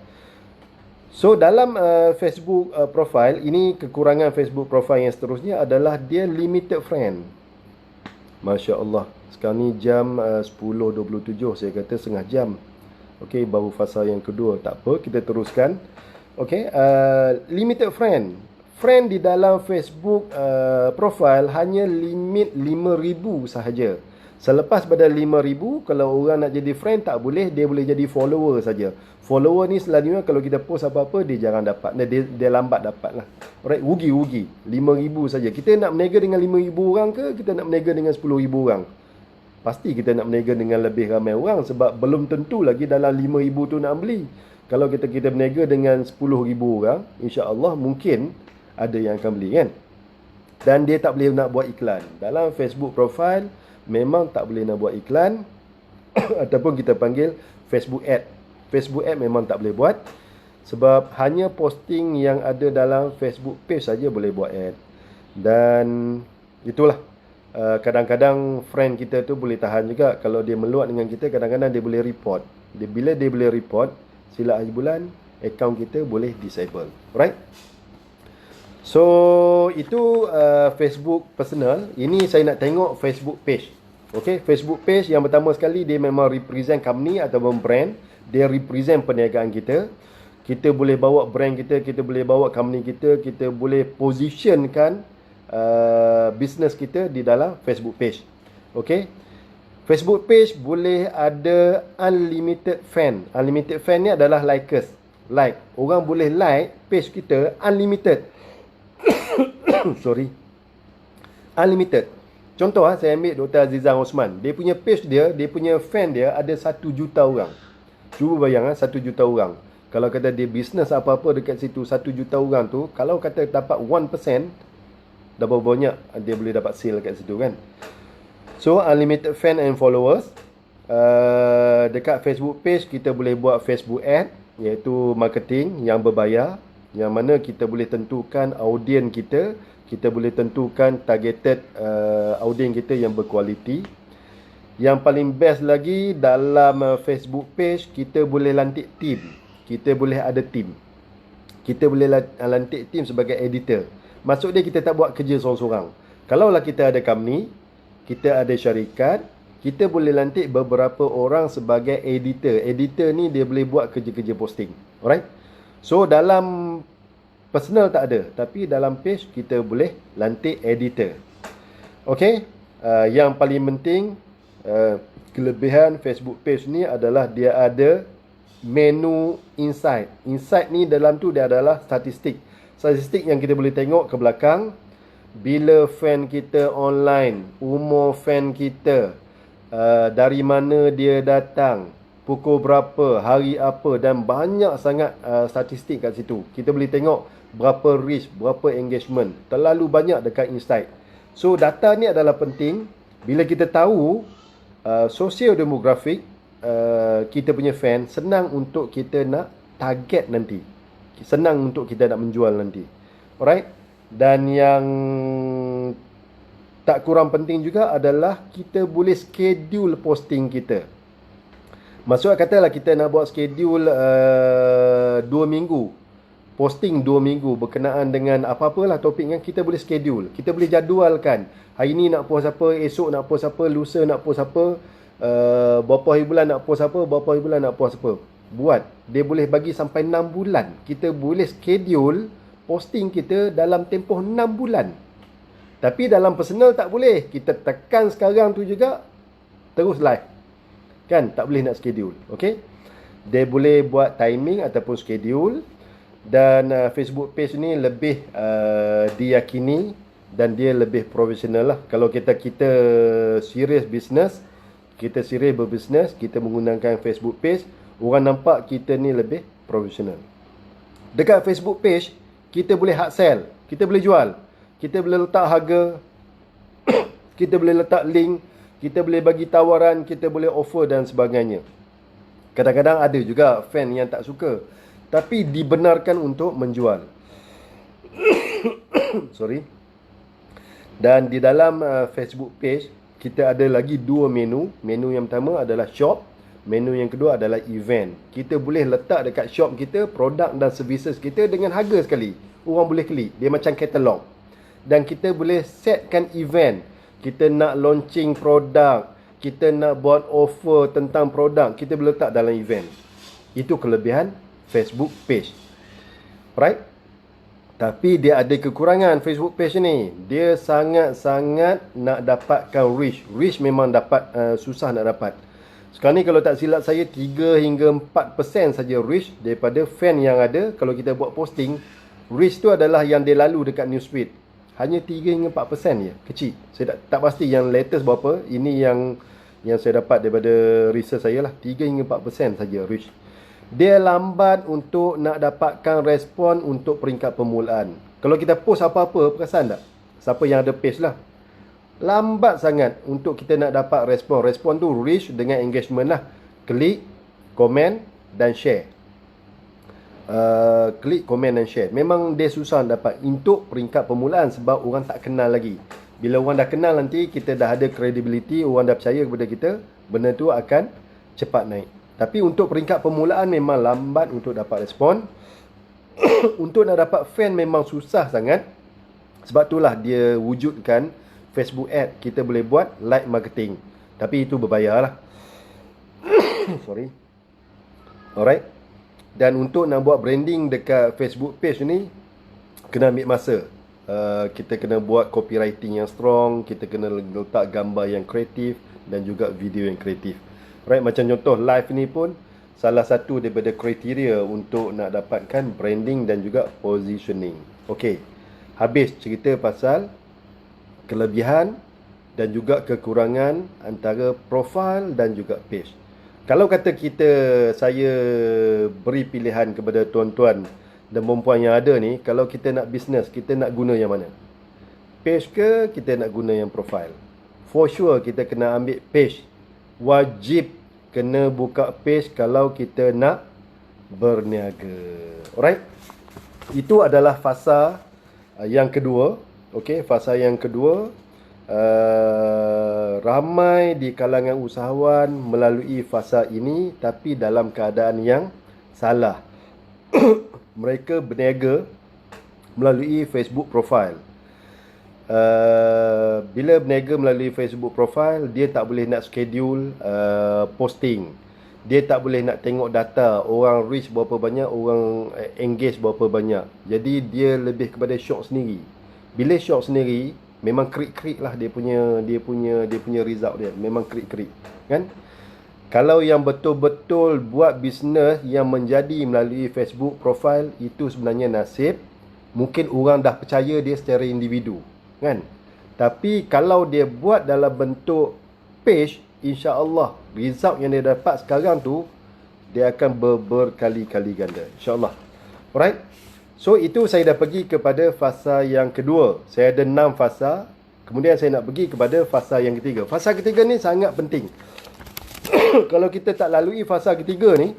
So dalam Facebook profile, ini kekurangan Facebook profile yang seterusnya adalah dia limited friend. Masya Allah. Sekarang ni jam 10.27. Saya kata setengah jam. Okey, baru fasa yang kedua. Tak apa, kita teruskan. Okey, limited friend. Friend di dalam Facebook profile hanya limit 5,000 sahaja. Selepas pada 5,000, kalau orang nak jadi friend tak boleh, dia boleh jadi follower saja. Follower ni selalunya kalau kita post apa-apa dia jarang dapat. Dia lambat dapat lah. Alright, rugi 5,000 saja. Kita nak berniaga dengan 5,000 orang ke kita nak berniaga dengan 10,000 orang? Pasti kita nak berniaga dengan lebih ramai orang sebab belum tentu lagi dalam 5,000 tu nak beli. Kalau kita berniaga dengan 10,000 orang, insya-Allah mungkin ada yang akan beli, kan? Dan dia tak boleh nak buat iklan. Dalam Facebook profile memang tak boleh nak buat iklan ataupun kita panggil Facebook ad. Facebook ad memang tak boleh buat sebab hanya posting yang ada dalam Facebook page saja boleh buat ad. Dan itulah, kadang-kadang friend kita tu boleh tahan juga. Kalau dia meluat dengan kita, kadang-kadang dia boleh report. Bila dia boleh report, silap hari bulan, account kita boleh disable. Alright. So itu Facebook personal. Ini saya nak tengok Facebook page. Okay, Facebook page yang pertama sekali dia memang represent company ataupun brand. Dia represent perniagaan kita. Kita boleh bawa brand kita, kita boleh bawa company kita, kita boleh positionkan business kita di dalam Facebook page. Okay, Facebook page boleh ada unlimited fan. Unlimited fan ni adalah likers. Like, orang boleh like page kita unlimited. Sorry, unlimited. Contoh saya ambil Dr. Azizah Osman. Dia punya page dia punya fan dia ada 1 juta orang. Cuba bayang 1 juta orang. Kalau kata dia bisnes apa-apa dekat situ 1 juta orang tu, kalau kata dapat 1%, dah berapa banyak dia boleh dapat sale kat situ, kan? So unlimited fan and followers. Dekat Facebook page kita boleh buat Facebook ad, iaitu marketing yang berbayar, yang mana kita boleh tentukan audien kita. Kita boleh tentukan targeted audien kita yang berkualiti. Yang paling best lagi, dalam Facebook page kita boleh lantik team. Kita boleh ada team. Kita boleh lantik team sebagai editor. Maksud dia kita tak buat kerja seorang-seorang. Kalaulah kita ada company, kita ada syarikat, kita boleh lantik beberapa orang sebagai editor. Editor ni dia boleh buat kerja-kerja posting. Alright. So dalam personal tak ada, tapi dalam page kita boleh lantik editor. Okey, yang paling penting, kelebihan Facebook page ni adalah dia ada menu insight. Insight ni dalam tu dia adalah statistik. Statistik yang kita boleh tengok ke belakang, bila fan kita online, umur fan kita, dari mana dia datang, pukul berapa, hari apa, dan banyak sangat statistik kat situ. Kita boleh tengok berapa reach, berapa engagement. Terlalu banyak dekat insight. So data ni adalah penting. Bila kita tahu sosial demografik kita punya fan, senang untuk kita nak target nanti. Senang untuk kita nak menjual nanti. Alright. Dan yang tak kurang penting juga adalah kita boleh schedule posting kita. Maksud katalah kita nak buat schedule 2 minggu. posting 2 minggu berkenaan dengan apa-apalah topik yang kita boleh schedule. Kita boleh jadualkan. Hari ni nak post apa, esok nak post apa, lusa nak post apa, berapa hari bulan nak post apa, berapa hari bulan nak post apa. Buat. Dia boleh bagi sampai 6 bulan. Kita boleh schedule posting kita dalam tempoh 6 bulan. Tapi dalam personal tak boleh. Kita tekan sekarang tu juga, terus live. Kan? Tak boleh nak schedule. Okay? Dia boleh buat timing ataupun schedule. Dan Facebook page ni lebih diyakini dan dia lebih profesional lah. Kalau kita serius business, kita serius berbisnes, kita menggunakan Facebook page, orang nampak kita ni lebih profesional. Dekat Facebook page, kita boleh hard sell, kita boleh jual, kita boleh letak harga, kita boleh letak link, kita boleh bagi tawaran, kita boleh offer dan sebagainya. Kadang-kadang ada juga fan yang tak suka, tapi dibenarkan untuk menjual. Sorry. Dan di dalam Facebook page, kita ada lagi 2 menu. Menu yang pertama adalah shop, menu yang kedua adalah event. Kita boleh letak dekat shop kita produk dan services kita dengan harga sekali. Orang boleh klik, dia macam katalog. Dan kita boleh setkan event. Kita nak launching produk, kita nak buat offer tentang produk, kita boleh letak dalam event. Itu kelebihan Facebook page. Right? Tapi dia ada kekurangan Facebook page ni. Dia sangat-sangat nak dapatkan reach. Reach memang dapat susah nak dapat. Sekarang ni kalau tak silap saya 3 hingga 4% saja reach daripada fan yang ada. Kalau kita buat posting, reach tu adalah yang dia lalu dekat newsfeed. Hanya 3 hingga 4% je. Kecil. Saya tak pasti yang latest berapa. Ini yang saya dapat daripada research saya lah. 3 hingga 4% saja reach. Dia lambat untuk nak dapatkan respon untuk peringkat permulaan. Kalau kita post apa-apa, perasan tak? Siapa yang ada page lah. Lambat sangat untuk kita nak dapat respon. Respon tu reach dengan engagement lah. Klik, komen dan share. Klik, komen dan share. Memang dia susah dapat untuk peringkat permulaan sebab orang tak kenal lagi. Bila orang dah kenal nanti, kita dah ada credibility, orang dah percaya kepada kita, benda tu akan cepat naik. Tapi untuk peringkat permulaan memang lambat untuk dapat respon. Untuk nak dapat fan memang susah sangat. Sebab itulah dia wujudkan Facebook ad. Kita boleh buat live marketing. Tapi itu berbayar lah. Sorry. Alright. Dan untuk nak buat branding dekat Facebook page ni, kena ambil masa. Kita kena buat copywriting yang strong. Kita kena letak gambar yang kreatif dan juga video yang kreatif. Right, macam contoh live ni pun salah satu daripada kriteria untuk nak dapatkan branding dan juga positioning. Okey. Habis cerita pasal kelebihan dan juga kekurangan antara profil dan juga page. Kalau kata saya beri pilihan kepada tuan-tuan dan perempuan yang ada ni, kalau kita nak bisnes, kita nak guna yang mana? Page ke kita nak guna yang profil? For sure kita kena ambil page. Wajib kena buka page kalau kita nak berniaga. Alright? Itu adalah fasa yang kedua. Okey, fasa yang kedua, ramai di kalangan usahawan melalui fasa ini tapi dalam keadaan yang salah. Mereka berniaga melalui Facebook profile. Bila berniaga melalui Facebook profile, dia tak boleh nak schedule posting. Dia tak boleh nak tengok data orang reach berapa banyak, orang engage berapa banyak. Jadi dia lebih kepada short sendiri. Bila short sendiri, memang krik-krik lah dia punya result dia. Memang krik-krik, kan? Kalau yang betul-betul buat bisnes yang menjadi melalui Facebook profile, itu sebenarnya nasib. Mungkin orang dah percaya dia secara individu, kan? Tapi kalau dia buat dalam bentuk page, insya-Allah result yang dia dapat sekarang tu dia akan berkali-kali ganda, insya-Allah. Alright. So itu saya dah pergi kepada fasa yang kedua. Saya ada 6 fasa. Kemudian saya nak pergi kepada fasa yang ketiga. Fasa ketiga ni sangat penting. Kalau kita tak lalui fasa ketiga ni,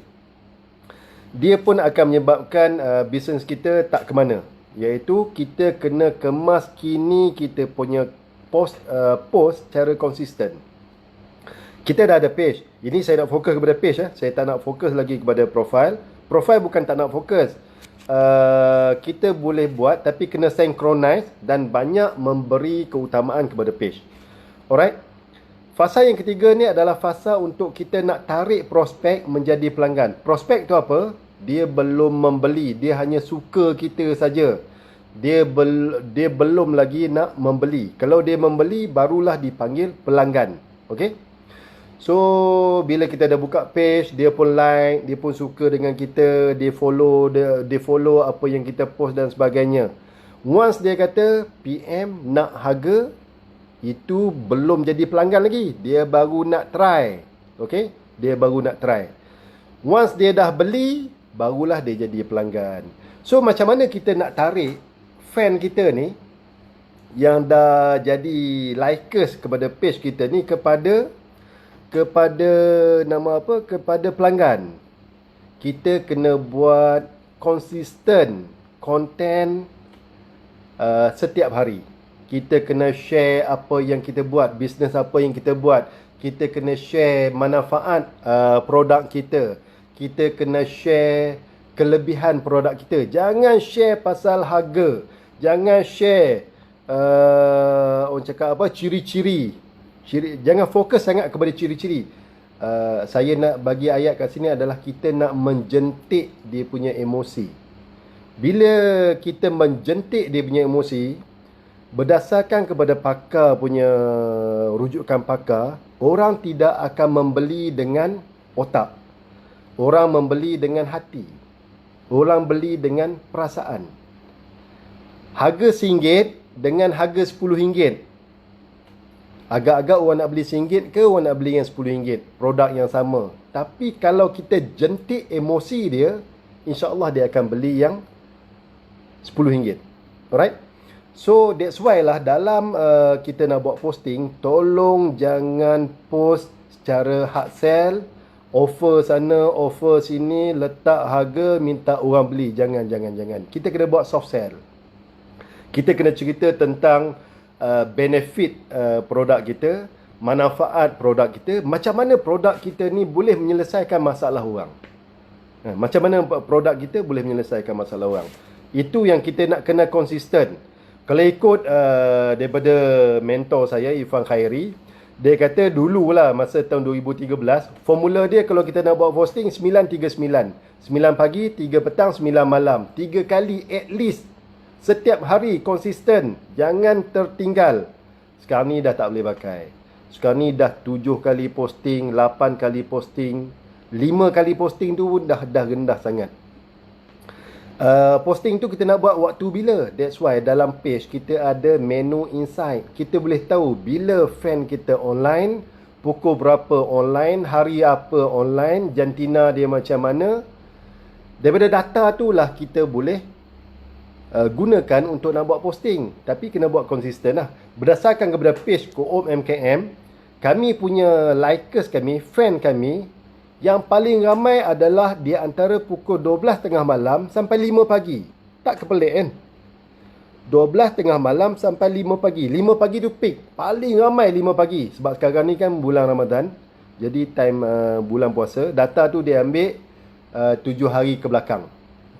dia pun akan menyebabkan bisnes kita tak ke mana. Iaitu kita kena kemas kini kita punya post secara konsisten. Kita dah ada page. Ini saya nak fokus kepada page. Saya tak nak fokus lagi kepada profile. Profile bukan tak nak fokus. kita boleh buat, tapi kena synchronize dan banyak memberi keutamaan kepada page. Alright. Fasa yang ketiga ni adalah fasa untuk kita nak tarik prospek menjadi pelanggan. Prospek tu apa? Dia belum membeli, dia hanya suka kita saja. Dia belum lagi nak membeli. Kalau dia membeli, barulah dipanggil pelanggan. Okey? So, bila kita dah buka page, dia pun like, dia pun suka dengan kita, dia follow apa yang kita post dan sebagainya. Once dia kata PM nak harga, itu belum jadi pelanggan lagi. Dia baru nak try. Okey? Dia baru nak try. Once dia dah beli, barulah dia jadi pelanggan. So, macam mana kita nak tarik fan kita ni yang dah jadi likers kepada page kita ni kepada pelanggan? Kita kena buat konsisten konten setiap hari. Kita kena share apa yang kita buat, bisnes apa yang kita buat. Kita kena share manfaat produk kita. Kita kena share kelebihan produk kita. Jangan share pasal harga. Jangan share orang cakap apa, ciri-ciri. Jangan fokus sangat kepada ciri-ciri. Saya nak bagi ayat kat sini adalah kita nak menjentik dia punya emosi. Bila kita menjentik dia punya emosi, berdasarkan kepada pakar punya rujukan pakar, orang tidak akan membeli dengan otak. Orang membeli dengan hati. Orang beli dengan perasaan. Harga RM1 dengan harga RM10. Agak-agak orang nak beli RM1 ke orang nak beli yang RM10? Produk yang sama. Tapi kalau kita jentik emosi dia, insya-Allah dia akan beli yang RM10. Alright? So that's why lah dalam kita nak buat posting, tolong jangan post secara hard sell, offer sana, offer sini, letak harga, minta orang beli. Jangan. Kita kena buat soft sell. Kita kena cerita tentang benefit produk kita, manfaat produk kita, macam mana produk kita ni boleh menyelesaikan masalah orang. Macam mana produk kita boleh menyelesaikan masalah orang. Itu yang kita nak kena konsisten. Kalau ikut daripada mentor saya, Irfan Khairi, dia kata dululah masa tahun 2013, formula dia kalau kita nak buat posting 9-3-9. 9 pagi, 3 petang, 9 malam. 3 kali at least. Setiap hari konsisten. Jangan tertinggal. Sekarang ni dah tak boleh pakai. Sekarang ni dah 7 kali posting, 8 kali posting, 5 kali posting tu pun dah rendah sangat. Posting tu kita nak buat waktu bila? That's why dalam page kita ada menu insight. Kita boleh tahu bila fan kita online, pukul berapa online, hari apa online, jantina dia macam mana. Daripada data tu lah kita boleh gunakan untuk nak buat posting. Tapi kena buat konsisten lah. Berdasarkan kepada page Co-op MKM, kami punya likers kami, fan kami, yang paling ramai adalah di antara pukul 12 tengah malam sampai 5 pagi. Tak kepelik kan? 12 tengah malam sampai 5 pagi. 5 pagi tu peak. Paling ramai 5 pagi. Sebab sekarang ni kan bulan Ramadan. Jadi time bulan puasa. Data tu dia ambil 7 hari ke belakang.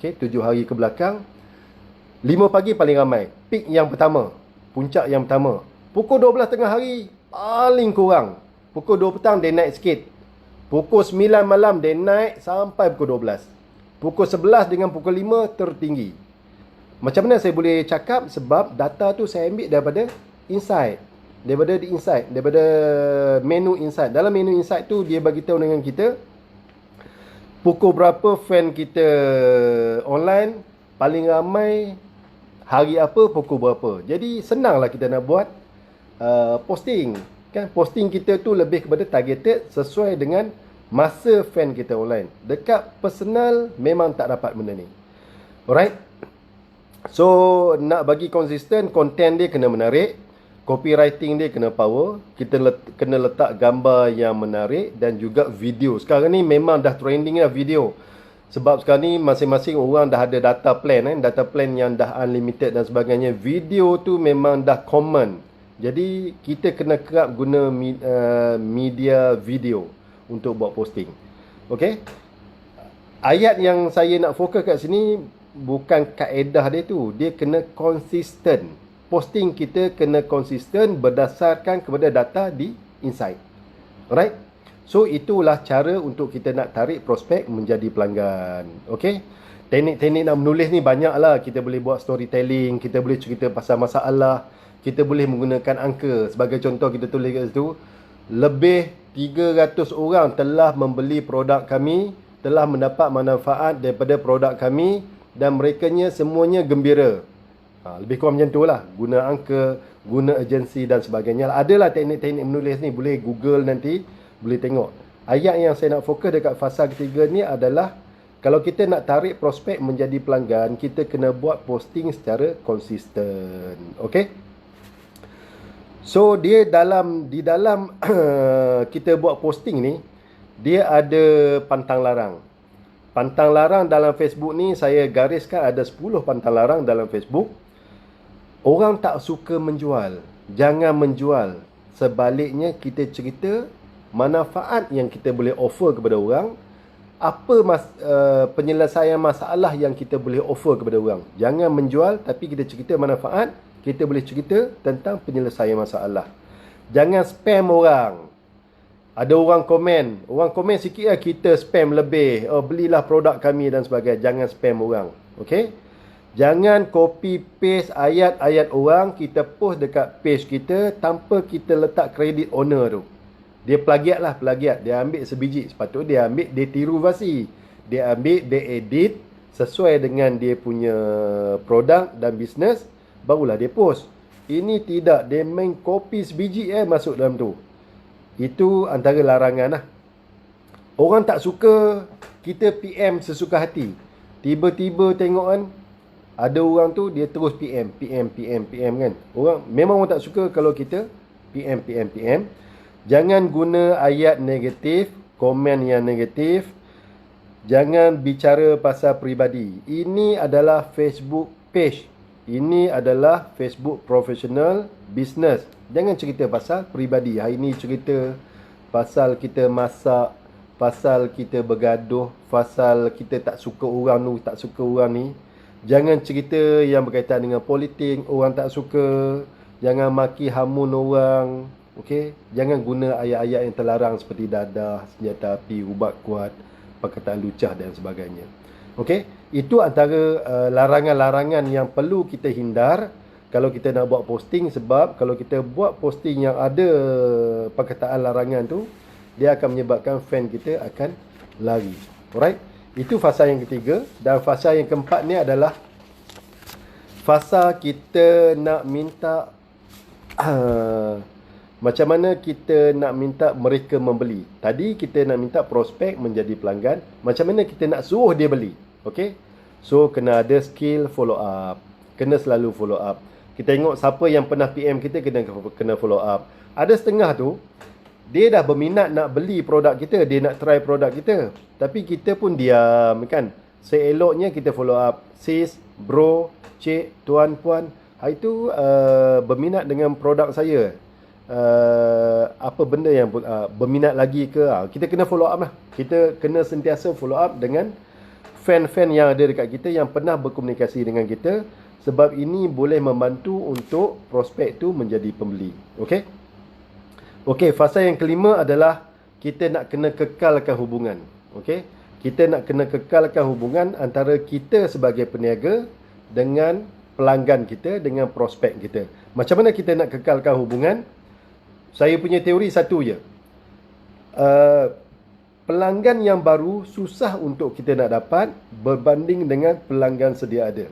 Okay, 7 hari ke belakang. 5 pagi paling ramai. Peak yang pertama. Puncak yang pertama. Pukul 12 tengah hari paling kurang. Pukul 2 petang dia naik sikit. Pukul 9 malam dia naik sampai pukul 12. Pukul 11 dengan pukul 5 tertinggi. Macam mana saya boleh cakap? Sebab data tu saya ambil daripada insight. Daripada menu insight. Dalam menu insight tu dia bagi tahu dengan kita pukul berapa fan kita online, paling ramai hari apa, pukul berapa. Jadi senanglah kita nak buat posting. Kan posting kita tu lebih kepada targeted sesuai dengan masa fan kita online. Dekat personal memang tak dapat benda ni. Alright. So nak bagi konsisten, konten dia kena menarik, copywriting dia kena power, kita kena letak gambar yang menarik dan juga video. Sekarang ni memang dah trending lah video. Sebab sekarang ni masing-masing orang dah ada data plan data plan yang dah unlimited dan sebagainya. Video tu memang dah common. Jadi kita kena kerap guna media video untuk buat posting. Okey. Ayat yang saya nak fokus kat sini, bukan kaedah dia tu. Dia kena konsisten. Posting kita kena konsisten berdasarkan kepada data di insight. Alright? So itulah cara untuk kita nak tarik prospek menjadi pelanggan. Okay? Teknik-teknik nak menulis ni banyak lah. Kita boleh buat storytelling, kita boleh cerita pasal masalah, kita boleh menggunakan angka. Sebagai contoh, kita tulis kat situ, lebih 300 orang telah membeli produk kami, telah mendapat manfaat daripada produk kami, dan merekanya semuanya gembira. Lebih kurang macam tu lah. Guna angka, guna agensi dan sebagainya. Adalah teknik-teknik menulis ni. Boleh Google nanti, boleh tengok. Ayat yang saya nak fokus dekat fasa ketiga ni adalah, kalau kita nak tarik prospek menjadi pelanggan, kita kena buat posting secara konsisten. Okay? So, di dalam kita buat posting ni, dia ada pantang larang. Pantang larang dalam Facebook ni, saya gariskan ada 10 pantang larang dalam Facebook. Orang tak suka menjual. Jangan menjual. Sebaliknya, kita cerita manfaat yang kita boleh offer kepada orang. Apa penyelesaian masalah yang kita boleh offer kepada orang. Jangan menjual, tapi kita cerita manfaat. Kita boleh cerita tentang penyelesaian masalah. Jangan spam orang. Ada orang komen sikit lah, kita spam lebih. Oh, belilah produk kami dan sebagainya. Jangan spam orang. Okay? Jangan copy paste ayat-ayat orang, kita post dekat page kita tanpa kita letak kredit owner tu. Dia plagiat lah, plagiat. Dia ambil sebiji. Sepatutnya dia tiru versi. Dia ambil, dia edit sesuai dengan dia punya produk dan bisnes, barulah dia post. Ini tidak, dia main copy sebiji masuk dalam tu. Itu antara larangan lah. Orang tak suka kita PM sesuka hati. Tiba-tiba tengok kan, ada orang tu dia terus PM kan. Memang orang tak suka kalau kita PM. Jangan guna ayat negatif, komen yang negatif. Jangan bicara pasal peribadi. Ini adalah Facebook page. Ini adalah Facebook professional business. Jangan cerita pasal peribadi. Hari ni cerita pasal kita masak, pasal kita bergaduh, pasal kita tak suka orang tu, tak suka orang ni. Jangan cerita yang berkaitan dengan politik, orang tak suka. Jangan maki hamun orang. Okey? Jangan guna ayat-ayat yang terlarang seperti dadah, senjata api, ubat kuat, perkataan lucah dan sebagainya. Okey? Itu antara larangan-larangan yang perlu kita hindar kalau kita nak buat posting, sebab kalau kita buat posting yang ada perkataan larangan tu, dia akan menyebabkan fan kita akan lari. Alright? Itu fasa yang ketiga. Dan fasa yang keempat ni adalah fasa kita nak minta macam mana kita nak minta mereka membeli. Tadi kita nak minta prospek menjadi pelanggan. Macam mana kita nak suruh dia beli. Okay? So, kena ada skill follow up. Kena selalu follow up. Kita tengok siapa yang pernah PM kita, kena follow up. Ada setengah tu, dia dah berminat nak beli produk kita, dia nak try produk kita, tapi kita pun diam kan. Seeloknya kita follow up. Sis, bro, cik, tuan, puan, itu berminat dengan produk saya, apa benda yang berminat lagi ke, kita kena follow up lah. Kita kena sentiasa follow up dengan fan-fan yang ada dekat kita, yang pernah berkomunikasi dengan kita, sebab ini boleh membantu untuk prospek tu menjadi pembeli. Okay? Okey, fasa yang kelima adalah kita nak kena kekalkan hubungan. Okey, kita nak kena kekalkan hubungan antara kita sebagai peniaga dengan pelanggan kita, dengan prospek kita. Macam mana kita nak kekalkan hubungan? Saya punya teori satu je. Pelanggan yang baru susah untuk kita nak dapat berbanding dengan pelanggan sedia ada.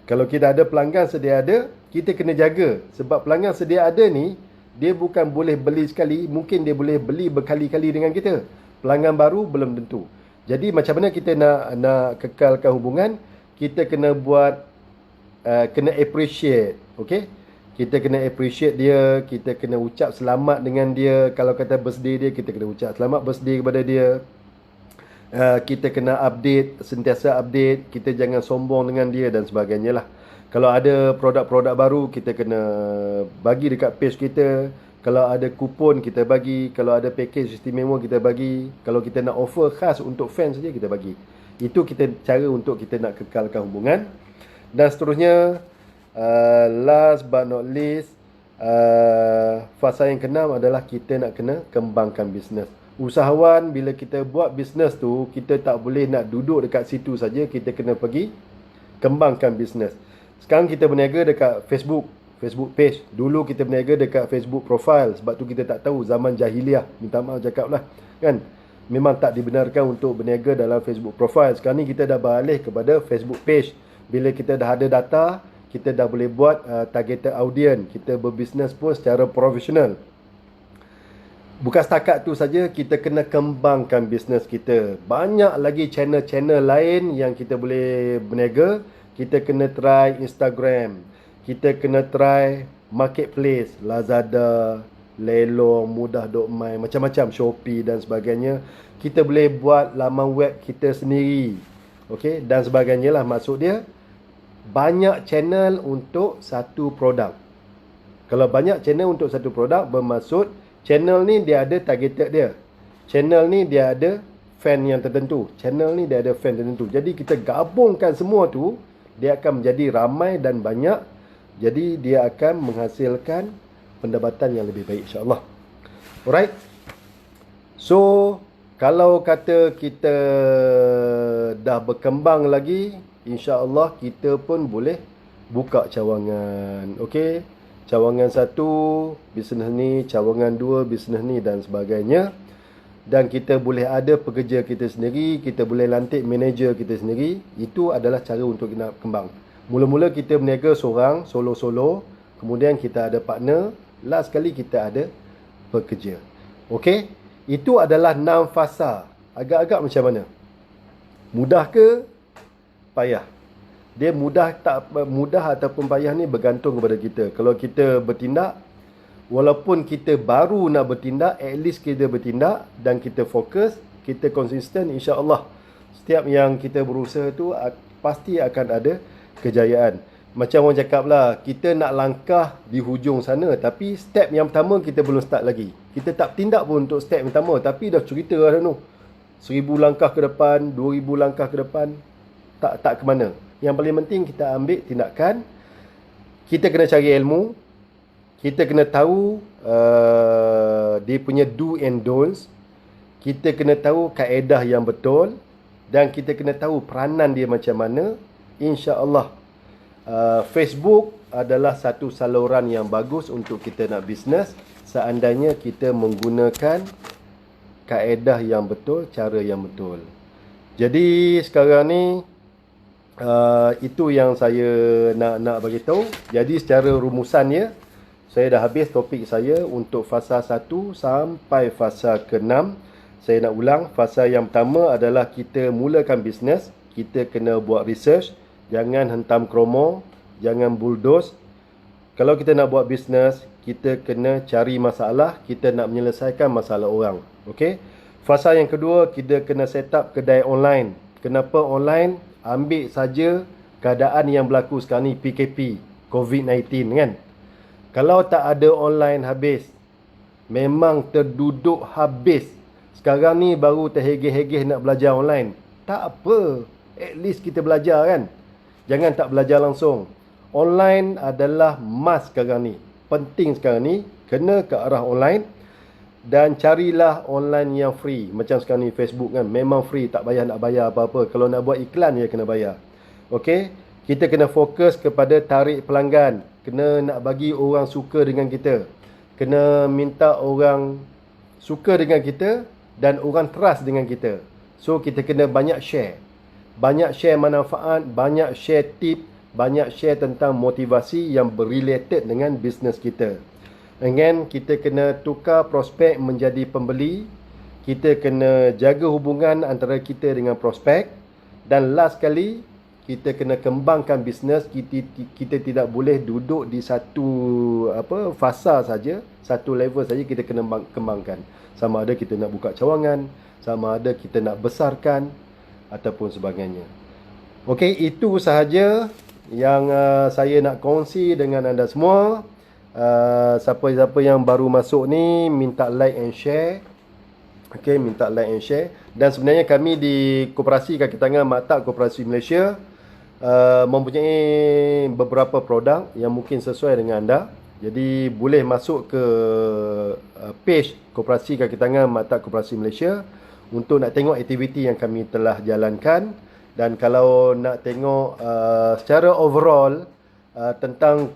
Kalau kita ada pelanggan sedia ada, kita kena jaga. Sebab pelanggan sedia ada ni, dia bukan boleh beli sekali, mungkin dia boleh beli berkali-kali dengan kita. Pelanggan baru belum tentu. Jadi macam mana kita nak kekalkan hubungan? Kita kena buat, kena appreciate. Okay? Kita kena appreciate dia, kita kena ucap selamat dengan dia. Kalau kata birthday dia, kita kena ucap selamat birthday kepada dia. Kita kena update, sentiasa update. Kita jangan sombong dengan dia dan sebagainya lah. Kalau ada produk-produk baru, kita kena bagi dekat page kita. Kalau ada kupon, kita bagi. Kalau ada package istimewa, kita bagi. Kalau kita nak offer khas untuk fans saja, kita bagi. Itu kita cara untuk kita nak kekalkan hubungan. Dan seterusnya, last but not least, fasa yang keenam adalah kita nak kena kembangkan bisnes. Usahawan, bila kita buat bisnes tu, kita tak boleh nak duduk dekat situ saja, kita kena pergi kembangkan bisnes. Sekarang kita berniaga dekat Facebook page. Dulu kita berniaga dekat Facebook profile, sebab tu kita tak tahu, zaman jahiliah, minta maaf cakap lah kan, memang tak dibenarkan untuk berniaga dalam Facebook profile. Sekarang ni kita dah beralih kepada Facebook page. Bila kita dah ada data, kita dah boleh buat targeted audience, kita berbisnes pun secara profesional. Bukan setakat tu saja, kita kena kembangkan bisnes kita. Banyak lagi channel-channel lain yang kita boleh berniaga. Kita kena try Instagram, kita kena try marketplace, Lazada, Lelong, Mudah.my, macam-macam, Shopee dan sebagainya. Kita boleh buat laman web kita sendiri, okey, dan sebagainya lah. Maksud dia, banyak channel untuk satu produk. Kalau banyak channel untuk satu produk, bermaksud channel ni dia ada targeted dia. Channel ni dia ada fan yang tertentu. Channel ni dia ada fan tertentu. Jadi kita gabungkan semua tu, dia akan menjadi ramai dan banyak. Jadi dia akan menghasilkan pendapatan yang lebih baik, insya-Allah. Alright. So, kalau kata kita dah berkembang lagi, insya-Allah kita pun boleh buka cawangan. Okey. Cawangan 1 bisnes ni, cawangan 2 bisnes ni dan sebagainya. Dan kita boleh ada pekerja kita sendiri, kita boleh lantik manager kita sendiri. Itu adalah cara untuk kita kembang. Mula-mula kita berniaga seorang, solo-solo, kemudian kita ada partner, last sekali kita ada pekerja. Okey? Itu adalah 6 fasa. Agak-agak macam mana? Mudah ke payah? Dia mudah ataupun payah ni bergantung kepada kita. Kalau kita bertindak, walaupun kita baru nak bertindak, at least kita bertindak dan kita fokus, kita konsisten, insya-Allah setiap yang kita berusaha tu pasti akan ada kejayaan. Macam orang cakap lah, kita nak langkah di hujung sana, tapi step yang pertama kita belum start lagi. Kita tak bertindak pun untuk step yang pertama, tapi dah cerita dah tu, 1000 langkah ke depan, 2000 langkah ke depan, tak ke mana. Yang paling penting kita ambil tindakan. Kita kena cari ilmu, kita kena tahu dia punya do and don'ts, kita kena tahu kaedah yang betul, dan kita kena tahu peranan dia macam mana. InsyaAllah Facebook adalah satu saluran yang bagus untuk kita nak bisnes, seandainya kita menggunakan kaedah yang betul, cara yang betul. Jadi sekarang ni itu yang saya nak bagi tahu. Jadi secara rumusannya, saya dah habis topik saya untuk fasa 1 sampai fasa ke-6. Saya nak ulang, fasa yang pertama adalah kita mulakan bisnes. Kita kena buat research, jangan hentam kromo, jangan bulldoze. Kalau kita nak buat bisnes, kita kena cari masalah, kita nak menyelesaikan masalah orang. Okey. Fasa yang kedua, kita kena set up kedai online. Kenapa online? Ambil saja keadaan yang berlaku sekarang ni, PKP, COVID-19 kan. Kalau tak ada online, habis. Memang terduduk habis. Sekarang ni baru terhegeh-hegeh nak belajar online. Tak apa, at least kita belajar kan. Jangan tak belajar langsung. Online adalah must sekarang ni. Penting sekarang ni, kena ke arah online. Dan carilah online yang free. Macam sekarang ni Facebook kan, memang free, tak payah nak bayar apa-apa. Kalau nak buat iklan, ya kena bayar. Okey, kita kena fokus kepada tarik pelanggan. Kena nak bagi orang suka dengan kita. Kena minta orang suka dengan kita dan orang trust dengan kita. So kita kena banyak share. Banyak share manfaat, banyak share tip, banyak share tentang motivasi yang berrelated dengan bisnes kita. Again, kita kena tukar prospek menjadi pembeli. Kita kena jaga hubungan antara kita dengan prospek. Dan last kali, kita kena kembangkan bisnes. Kita tidak boleh duduk di satu fasa saja, satu level saja. Kita kena kembangkan. Sama ada kita nak buka cawangan, sama ada kita nak besarkan, ataupun sebagainya. Okey, itu sahaja yang saya nak kongsi dengan anda semua. Siapa-siapa yang baru masuk ni, minta like and share. Okey, minta like and share. Dan sebenarnya kami di Koperasi Kaki Tangan Maktab Koperasi Malaysia mempunyai beberapa produk yang mungkin sesuai dengan anda. Jadi boleh masuk ke page Koperasi Kaki Tangan Maktab Koperasi Malaysia untuk nak tengok aktiviti yang kami telah jalankan. Dan kalau nak tengok secara overall tentang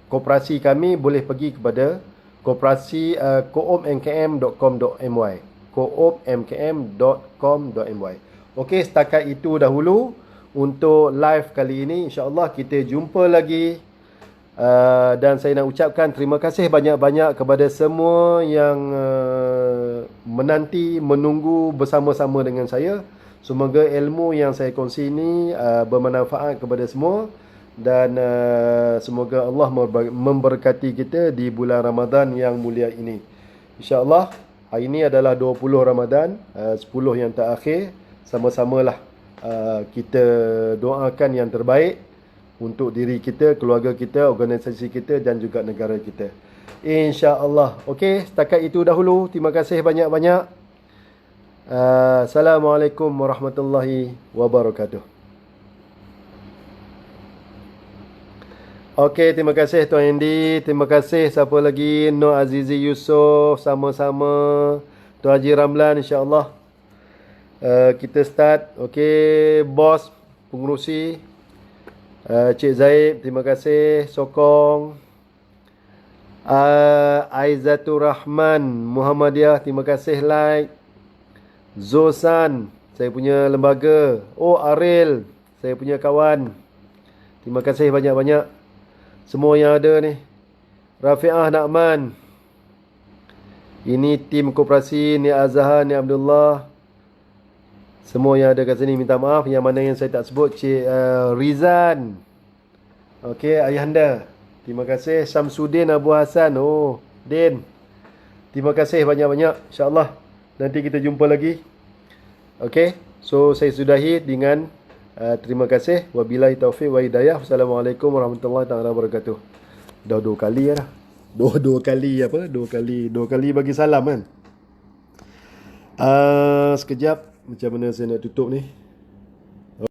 koperasi kami, boleh pergi kepada koperasi koopmkm.com.my koopmkm.com.my. Okey, setakat itu dahulu untuk live kali ini. InsyaAllah kita jumpa lagi. Dan saya nak ucapkan terima kasih banyak-banyak kepada semua yang menanti, menunggu bersama-sama dengan saya. Semoga ilmu yang saya kongsi ini bermanfaat kepada semua. Dan semoga Allah memberkati kita di bulan Ramadan yang mulia ini. InsyaAllah hari ini adalah 20 Ramadan, 10 yang terakhir. Sama-samalah kita doakan yang terbaik untuk diri kita, keluarga kita, organisasi kita dan juga negara kita. InsyaAllah. Okey, setakat itu dahulu. Terima kasih banyak-banyak. Assalamualaikum warahmatullahi wabarakatuh. Okey, terima kasih Tuan Andy. Terima kasih siapa lagi? Nur Azizi Yusof, sama-sama. Tuan Haji Ramlan, insya-Allah. Kita start. Okey, bos pengurusi. Cik Zaid, terima kasih sokong. Aizatur Rahman Muhammadiyah, terima kasih like. Zosan, saya punya lembaga. Oh, Aril, saya punya kawan. Terima kasih banyak-banyak semua yang ada ni. Rafi'ah Nakman. Ini tim koperasi, ni Azhar, ni Abdullah. Semua yang ada kat sini minta maaf. Yang mana yang saya tak sebut, Cik Rizan. Okey, Ayahanda. Terima kasih. Syamsuddin Abu Hassan. Oh, Din. Terima kasih banyak-banyak. InsyaAllah nanti kita jumpa lagi. Okey. So, saya sudahi dengan terima kasih. Wabillahi taufiq wa hidayah. Wassalamualaikum warahmatullahi wabarakatuh. Dah 2 kali dah. Dua kali apa? Dua kali bagi salam kan. Sekejap. Macam mana saya nak tutup ni?